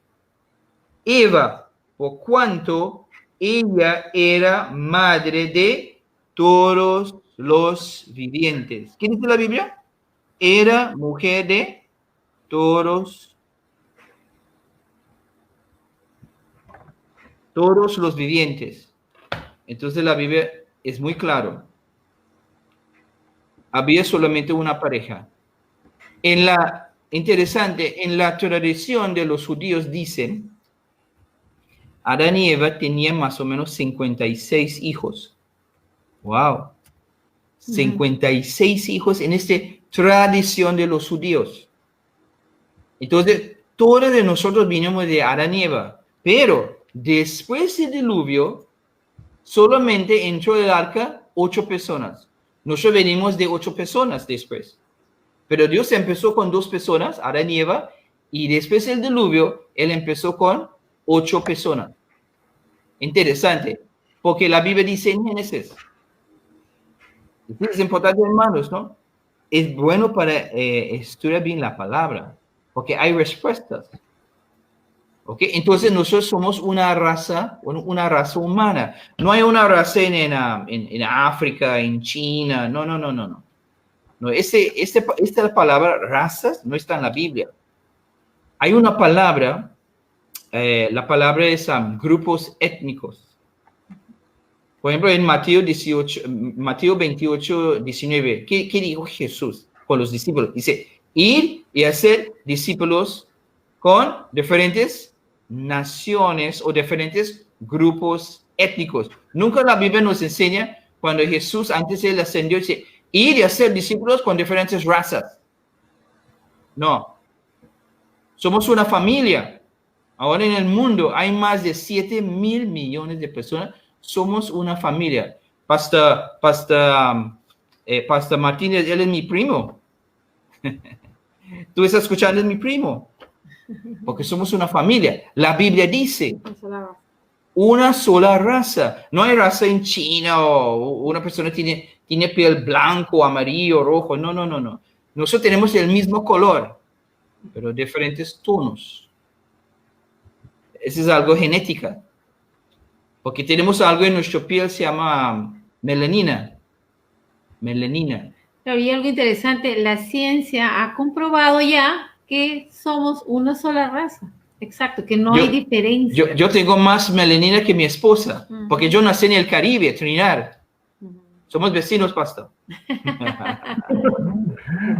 Eva, por cuanto ella era madre de todos los vivientes. ¿Qué dice la Biblia? Era mujer de todos los vivientes. Entonces la Biblia es muy claro. Había solamente una pareja. Interesante, en la tradición de los judíos dicen, Adán y Eva tenían más o menos 56 hijos. ¡Wow! 56 hijos en esta tradición de los judíos. Entonces, todos de nosotros vinimos de Adán y Eva. Pero después del diluvio, solamente entró en el arca 8 personas. Nosotros venimos de 8 personas después. Pero Dios empezó con 2 personas, Adán y Eva, y después del diluvio, Él empezó con 8 personas. Interesante, porque la Biblia dice en Génesis. Es importante, hermanos, ¿no? Es bueno para estudiar bien la palabra, porque hay respuestas. ¿Ok? Entonces nosotros somos una raza humana. No hay una raza en África, en China. No, esta palabra razas no está en la Biblia. hay una palabra, la palabra es grupos étnicos. Por ejemplo, en Mateo 28, 19, ¿qué dijo Jesús con los discípulos? Dice, ir y hacer discípulos con diferentes naciones o diferentes grupos étnicos. Nunca la Biblia nos enseña cuando Jesús, antes él ascendió, dice, ir y hacer discípulos con diferentes razas. No. Somos una familia. Ahora en el mundo hay más de 7,000 millones de personas. Somos una familia. Pastor Martínez, él es mi primo. Tú estás escuchando, es mi primo. Porque somos una familia. La Biblia dice una sola raza. No hay raza en China o una persona tiene piel blanco, amarillo, rojo. No. Nosotros tenemos el mismo color, pero diferentes tonos. Eso es algo genética. Porque tenemos algo en nuestra piel, se llama melanina. Pero y algo interesante, la ciencia ha comprobado ya que somos una sola raza. Exacto, que no hay diferencia. Yo tengo más melanina que mi esposa, porque yo nací en el Caribe, Trinidad. Somos vecinos, pastor.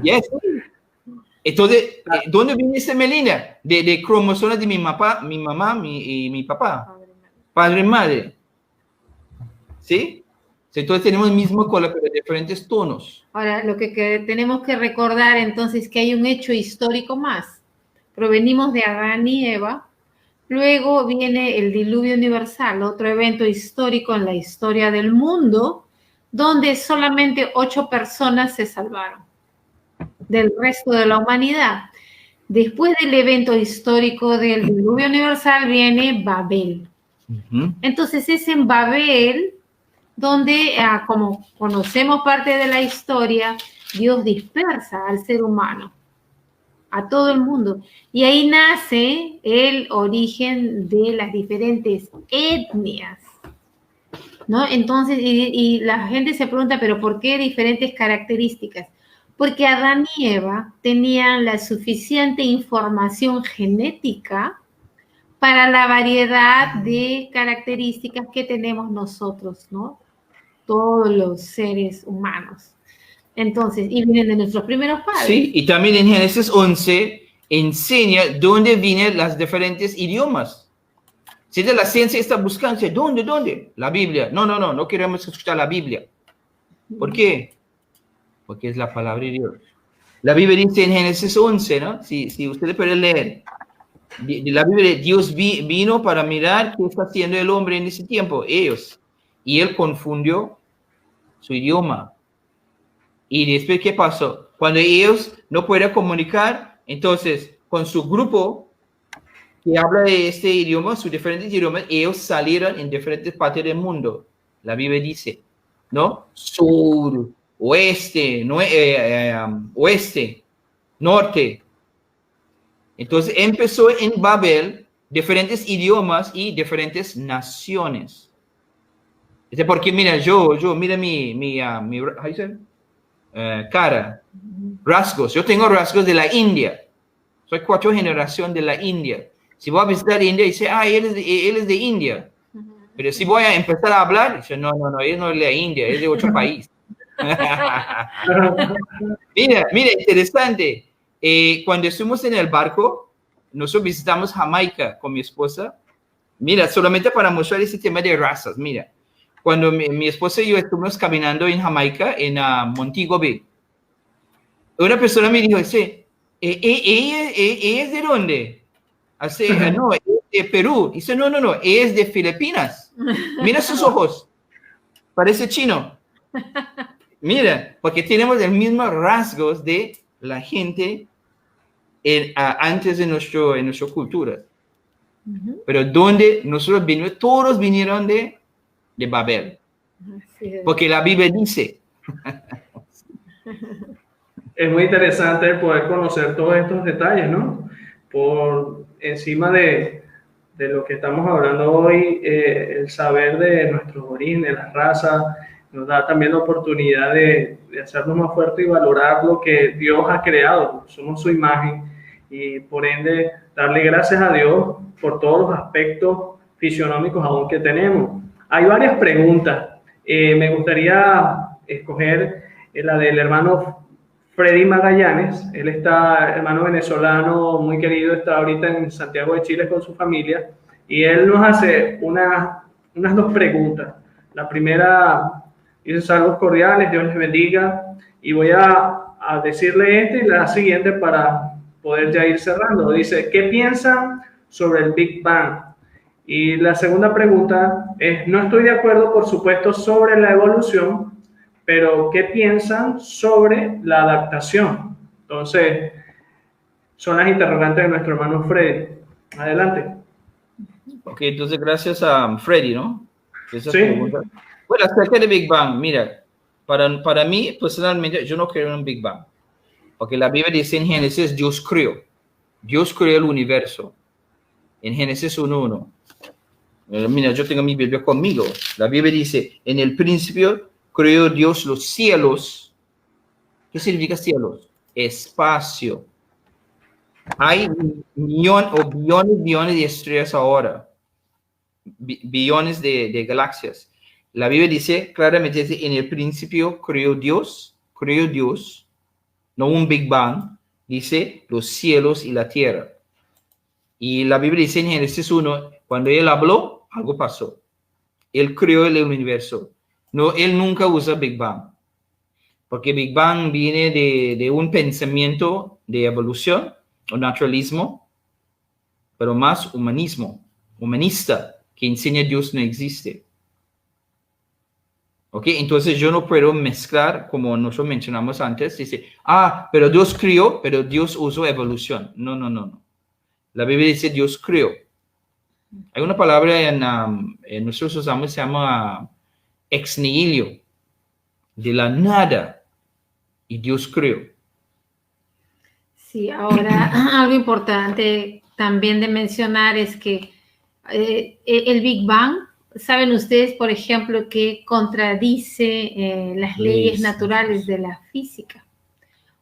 Yes. Entonces, ¿dónde viene esa melanina? De cromosomas de mi mamá y mi papá. Padre y madre. ¿Sí? Entonces tenemos el mismo color, pero diferentes tonos. Ahora, lo que tenemos que recordar entonces es que hay un hecho histórico más. Provenimos de Adán y Eva. Luego viene el diluvio universal, otro evento histórico en la historia del mundo, donde solamente 8 personas se salvaron del resto de la humanidad. Después del evento histórico del diluvio universal viene Babel. Entonces es en Babel donde, como conocemos parte de la historia, Dios dispersa al ser humano, a todo el mundo. Y ahí nace el origen de las diferentes etnias, ¿no? Entonces, y la gente se pregunta, ¿pero por qué diferentes características? Porque Adán y Eva tenían la suficiente información genética para la variedad de características que tenemos nosotros, ¿no? Todos los seres humanos. Entonces, y vienen de nuestros primeros padres. Sí, y también en Génesis 11 enseña dónde vienen los diferentes idiomas. Si la ciencia está buscando, ¿dónde? La Biblia. No queremos escuchar la Biblia. ¿Por qué? Porque es la palabra de Dios. La Biblia dice en Génesis 11, ¿no? Si ustedes pueden leer. La Biblia, Dios vino para mirar qué está haciendo el hombre en ese tiempo, ellos. Y él confundió su idioma. Y después, ¿qué pasó? Cuando ellos no pueden comunicar, entonces, con su grupo que habla de este idioma, sus diferentes idiomas, ellos salieron en diferentes partes del mundo. La Biblia dice, ¿no? Sur, oeste, oeste, norte. Entonces empezó en Babel diferentes idiomas y diferentes naciones. Porque mira, mira mi cara, rasgos. Yo tengo rasgos de la India. Soy 4 generaciones de la India. Si voy a visitar India, dice, él es de India. Pero si voy a empezar a hablar, dice, no, él no es de la India, es de otro país. Mira, interesante. Cuando estuvimos en el barco, nosotros visitamos Jamaica con mi esposa. Mira, solamente para mostrar ese tema de razas, mira. Cuando mi esposa y yo estuvimos caminando en Jamaica, en Montego Bay, una persona me dijo, ¿ella es de dónde? No, es de Perú. Dice, no, ella es de Filipinas. Mira sus ojos, parece chino. Mira, porque tenemos los mismos rasgos de la gente antes de nuestra cultura. Pero donde nosotros vinimos, todos vinieron de Babel. Porque la Biblia dice. Es muy interesante poder conocer todos estos detalles, ¿no? Por encima de lo que estamos hablando hoy, el saber de nuestros orígenes, las razas, nos da también la oportunidad de hacernos más fuertes y valorar lo que Dios ha creado. Somos su imagen y por ende darle gracias a Dios por todos los aspectos fisionómicos aún que tenemos. Hay varias preguntas. Me gustaría escoger la del hermano Freddy Magallanes. Él está, hermano venezolano muy querido, está ahorita en Santiago de Chile con su familia y él nos hace unas dos preguntas. La primera dice: saludos cordiales, Dios les bendiga, y voy a decirle y la siguiente para poder ya ir cerrando. Dice: ¿qué piensan sobre el Big Bang? Y la segunda pregunta es: no estoy de acuerdo, por supuesto, sobre la evolución, pero ¿qué piensan sobre la adaptación? Entonces, son las interrogantes de nuestro hermano Freddy. Adelante. Ok, entonces gracias a Freddy, ¿no? Esa Sí. pregunta. Bueno, acerca de Big Bang, mira, para mí personalmente yo no creo en un Big Bang, porque la Biblia dice en Génesis: Dios creó el universo, en Génesis 1:1. Mira, yo tengo mi Biblia conmigo. La Biblia dice: en el principio creó Dios los cielos. ¿Qué significa cielos? Espacio. Hay billones de estrellas ahora, billones de galaxias. La Biblia dice claramente: en el principio creó Dios, no un Big Bang, dice los cielos y la tierra. Y la Biblia dice en Génesis 1, cuando él habló, algo pasó. Él creó el universo. No, él nunca usa Big Bang, porque Big Bang viene de un pensamiento de evolución o naturalismo, pero más humanista, que enseña que Dios no existe. ¿Ok? Entonces yo no puedo mezclar, como nosotros mencionamos antes, dice: pero Dios creó, pero Dios usó evolución. No. La Biblia dice: Dios creó. Hay una palabra en nosotros usamos, se llama ex nihilo, de la nada, y Dios creó. Sí, ahora algo importante también de mencionar es que el Big Bang, saben ustedes, por ejemplo, que contradice las leyes naturales de la física.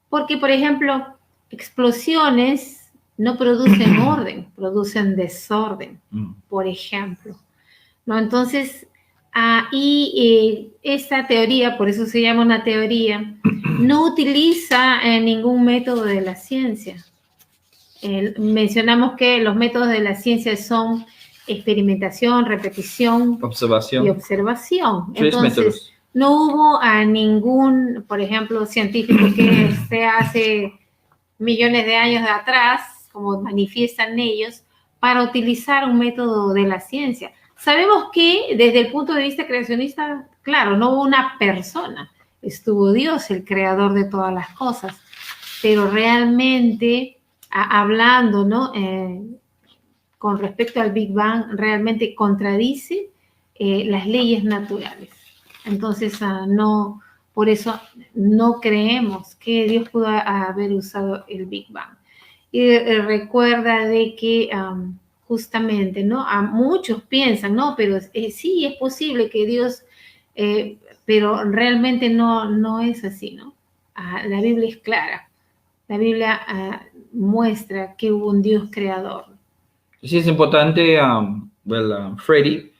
Porque, por ejemplo, explosiones no producen orden, producen desorden, por ejemplo, ¿no? Entonces, esta teoría, por eso se llama una teoría, no utiliza ningún método de la ciencia. Mencionamos que los métodos de la ciencia son experimentación, repetición y observación. Entonces, no hubo a ningún, por ejemplo, científico que esté hace millones de años de atrás, como manifiestan ellos, para utilizar un método de la ciencia. Sabemos que desde el punto de vista creacionista, claro, no hubo una persona, estuvo Dios, el creador de todas las cosas, pero realmente, hablando, ¿no? Con respecto al Big Bang, realmente contradice las leyes naturales. Entonces, no, por eso no creemos que Dios pudo haber usado el Big Bang. Y recuerda de que justamente, ¿no? Muchos piensan, no, pero sí es posible que Dios, pero realmente no es así, ¿no? La Biblia es clara. La Biblia muestra que hubo un Dios creador. Sí, es importante, Freddy,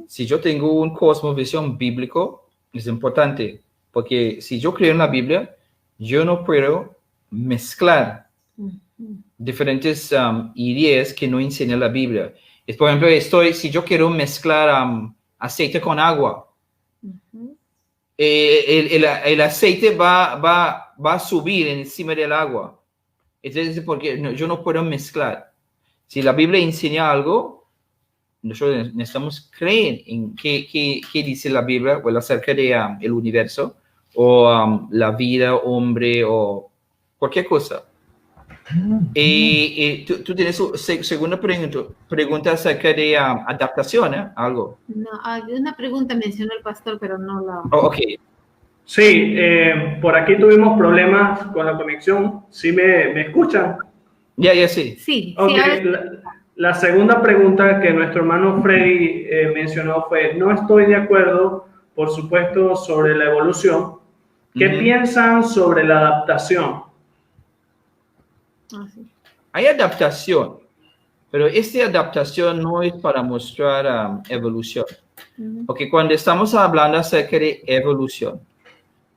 si yo tengo un cosmovisión bíblico, es importante, porque si yo creo en la Biblia, yo no puedo mezclar diferentes ideas que no enseña la Biblia. Por ejemplo, si yo quiero mezclar aceite con agua, el aceite va a subir encima del agua. Entonces, porque yo no puedo mezclar. Si la Biblia enseña algo, nosotros necesitamos creer en qué dice la Biblia acerca de el universo o la vida, hombre o cualquier cosa. Tú tienes segunda pregunta acerca de adaptación, ¿eh? Algo. No, una pregunta mencionó el pastor, pero no la... Ok. Sí, por aquí tuvimos problemas con la conexión. ¿Sí me escuchan? Ya, sí. Sí. Okay. La segunda pregunta que nuestro hermano Freddy mencionó fue: no estoy de acuerdo, por supuesto, sobre la evolución. ¿Qué piensan sobre la adaptación? Sí. hay adaptación, pero esta adaptación no es para mostrar evolución. Porque cuando estamos hablando acerca de evolución,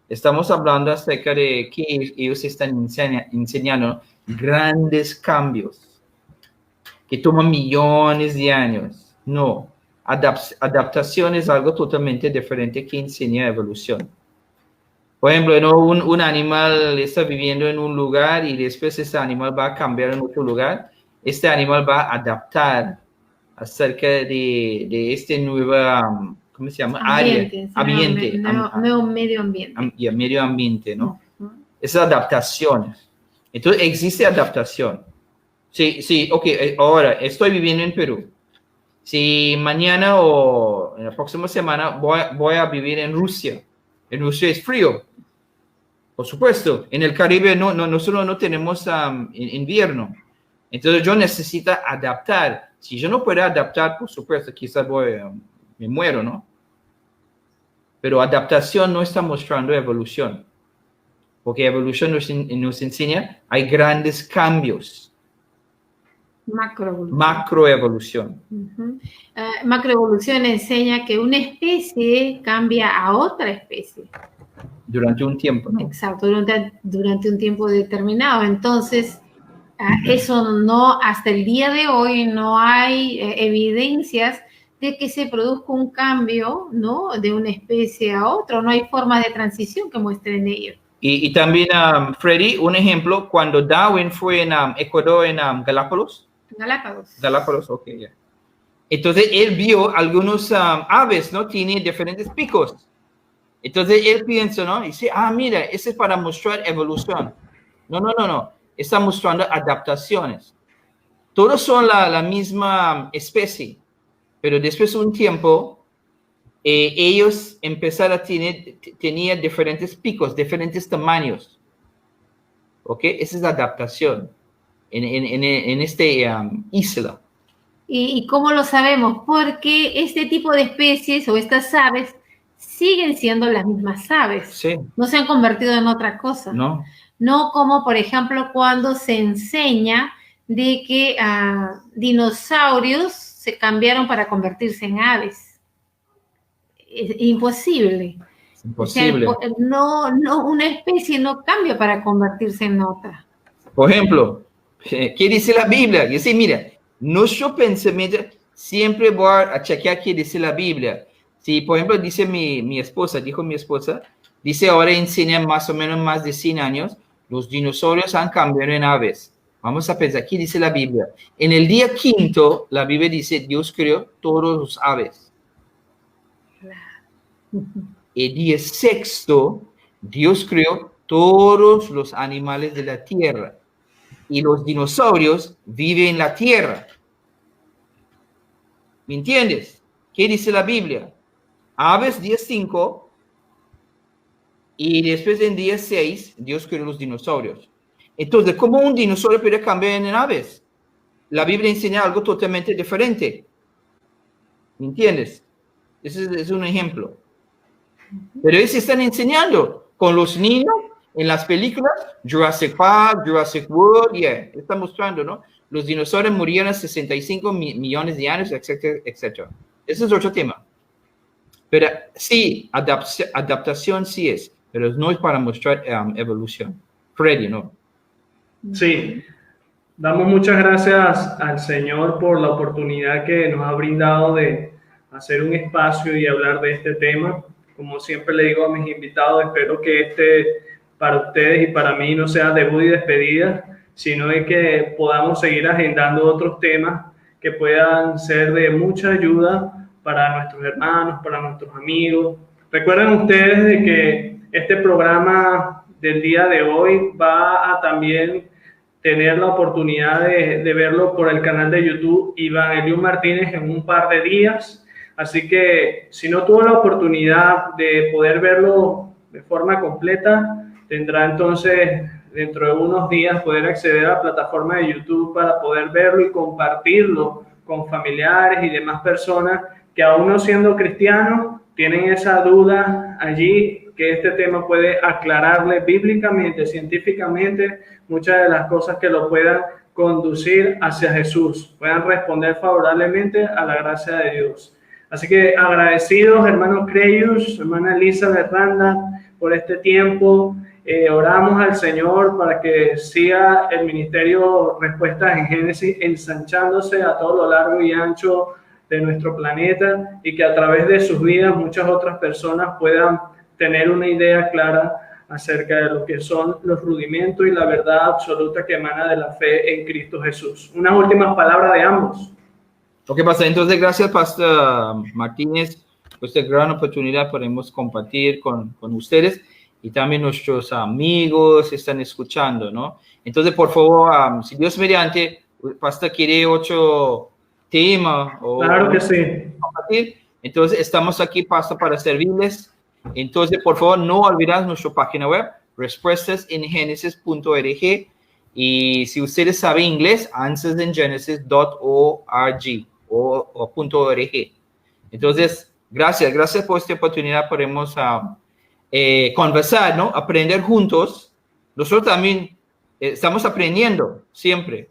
estamos hablando acerca de que ellos están enseñando grandes cambios que toman millones de años. No, adaptación es algo totalmente diferente que enseña evolución. Por ejemplo, ¿no? un animal está viviendo en un lugar y después ese animal va a cambiar en otro lugar. Este animal va a adaptar acerca de este nuevo, ¿cómo se llama? Ambiente. Nuevo medio ambiente. Medio ambiente, ¿no? Esa adaptación. Entonces, existe adaptación. Sí, ok, ahora estoy viviendo en Perú. Si mañana o en la próxima semana voy a vivir en Rusia. En Rusia es frío. Por supuesto, en el Caribe nosotros no tenemos invierno. Entonces yo necesito adaptar. Si yo no puedo adaptar, por supuesto, quizás me muero, ¿no? Pero adaptación no está mostrando evolución. Porque evolución nos enseña, hay grandes cambios. Macroevolución. Macroevolución enseña que una especie cambia a otra especie. Durante un tiempo, ¿no? Exacto, durante un tiempo determinado. Entonces, eso no, hasta el día de hoy no hay evidencias de que se produzca un cambio, ¿no? De una especie a otra. No hay forma de transición que muestren ellos. Y también, Freddy, un ejemplo, cuando Darwin fue en Ecuador, en Galápagos. Galápagos, ok, ya. Yeah. Entonces, él vio algunos aves, ¿no? Tienen diferentes picos. Entonces, él piensa, ¿no? Y dice, mira, ese es para mostrar evolución. No. Está mostrando adaptaciones. Todos son la misma especie, pero después de un tiempo, ellos empezaron a tener diferentes picos, diferentes tamaños. ¿Ok? Esa es la adaptación en esta isla. ¿Y cómo lo sabemos? Porque este tipo de especies o estas aves siguen siendo las mismas aves. Sí. No se han convertido en otra cosa. No como, por ejemplo, cuando se enseña de que dinosaurios se cambiaron para convertirse en aves. Es imposible. Es imposible. O sea, no, una especie no cambia para convertirse en otra. Por ejemplo, ¿qué dice la Biblia? Dice, mira, nuestro pensamiento siempre va a chequear qué dice la Biblia. Si, por ejemplo, dijo mi esposa, dice ahora enseña más o menos más de 100 años, los dinosaurios han cambiado en aves. Vamos a pensar, ¿qué dice la Biblia? En el día quinto, la Biblia dice, Dios creó todos los aves. El día sexto, Dios creó todos los animales de la tierra. Y los dinosaurios viven en la tierra. ¿Me entiendes? ¿Qué dice la Biblia? Aves, día 5, y después en día 6, Dios creó los dinosaurios. Entonces, ¿cómo un dinosaurio puede cambiar en aves? La Biblia enseña algo totalmente diferente. ¿Me entiendes? Ese es un ejemplo. Pero ellos están enseñando con los niños en las películas, Jurassic Park, Jurassic World, está mostrando, ¿no? Los dinosaurios murieron hace 65 millones de años, etcétera, etcétera. Ese es otro tema. Pero sí, adaptación sí es, pero no es para mostrar evolución. Freddy, ¿no? Sí, damos muchas gracias al Señor por la oportunidad que nos ha brindado de hacer un espacio y hablar de este tema. Como siempre le digo a mis invitados, espero que para ustedes y para mí no sea debut y despedida, sino de que podamos seguir agendando otros temas que puedan ser de mucha ayuda para nuestros hermanos, para nuestros amigos. Recuerden ustedes de que este programa del día de hoy va a también tener la oportunidad de verlo por el canal de YouTube Iván Eliú Martínez en un par de días. Así que si no tuvo la oportunidad de poder verlo de forma completa, tendrá entonces dentro de unos días poder acceder a la plataforma de YouTube para poder verlo y compartirlo con familiares y demás personas que aún no siendo cristianos tienen esa duda allí, que este tema puede aclararle bíblicamente, científicamente, muchas de las cosas que lo puedan conducir hacia Jesús, puedan responder favorablemente a la gracia de Dios. Así que agradecidos, hermano Creyus, hermana Elisa Berranda, por este tiempo. Oramos al Señor para que siga el ministerio Respuestas en Génesis ensanchándose a todo lo largo y ancho de nuestro planeta, y que a través de sus vidas muchas otras personas puedan tener una idea clara acerca de lo que son los rudimentos y la verdad absoluta que emana de la fe en Cristo Jesús. Unas últimas palabras de ambos. Ok, Pastor. Entonces, gracias, Pastor Martínez, por esta gran oportunidad. Podemos compartir con ustedes, y también nuestros amigos están escuchando, ¿no? Entonces, por favor, si Dios mediante, Pastor quiere otro tema. Claro que sí. Compartir. Entonces, estamos aquí, Pastor, para servirles. Entonces, por favor, no olviden nuestra página web, respuestasengenesis.org, y si ustedes saben inglés, answersingenesis.org o .org. Entonces, gracias por esta oportunidad. Podemos conversar, ¿no? Aprender juntos. Nosotros también estamos aprendiendo siempre,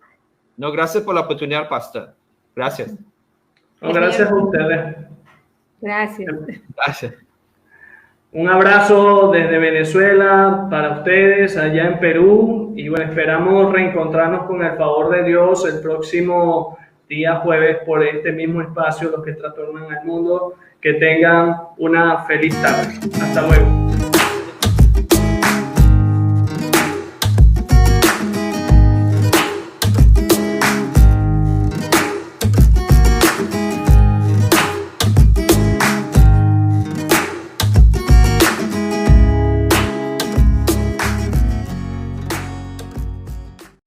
¿no? Gracias por la oportunidad, Pastor. Gracias. No, gracias a ustedes. Gracias. Gracias. Un abrazo desde Venezuela para ustedes allá en Perú, y bueno, esperamos reencontrarnos con el favor de Dios el próximo día jueves por este mismo espacio, los que trastornan al mundo. Que tengan una feliz tarde. Hasta luego.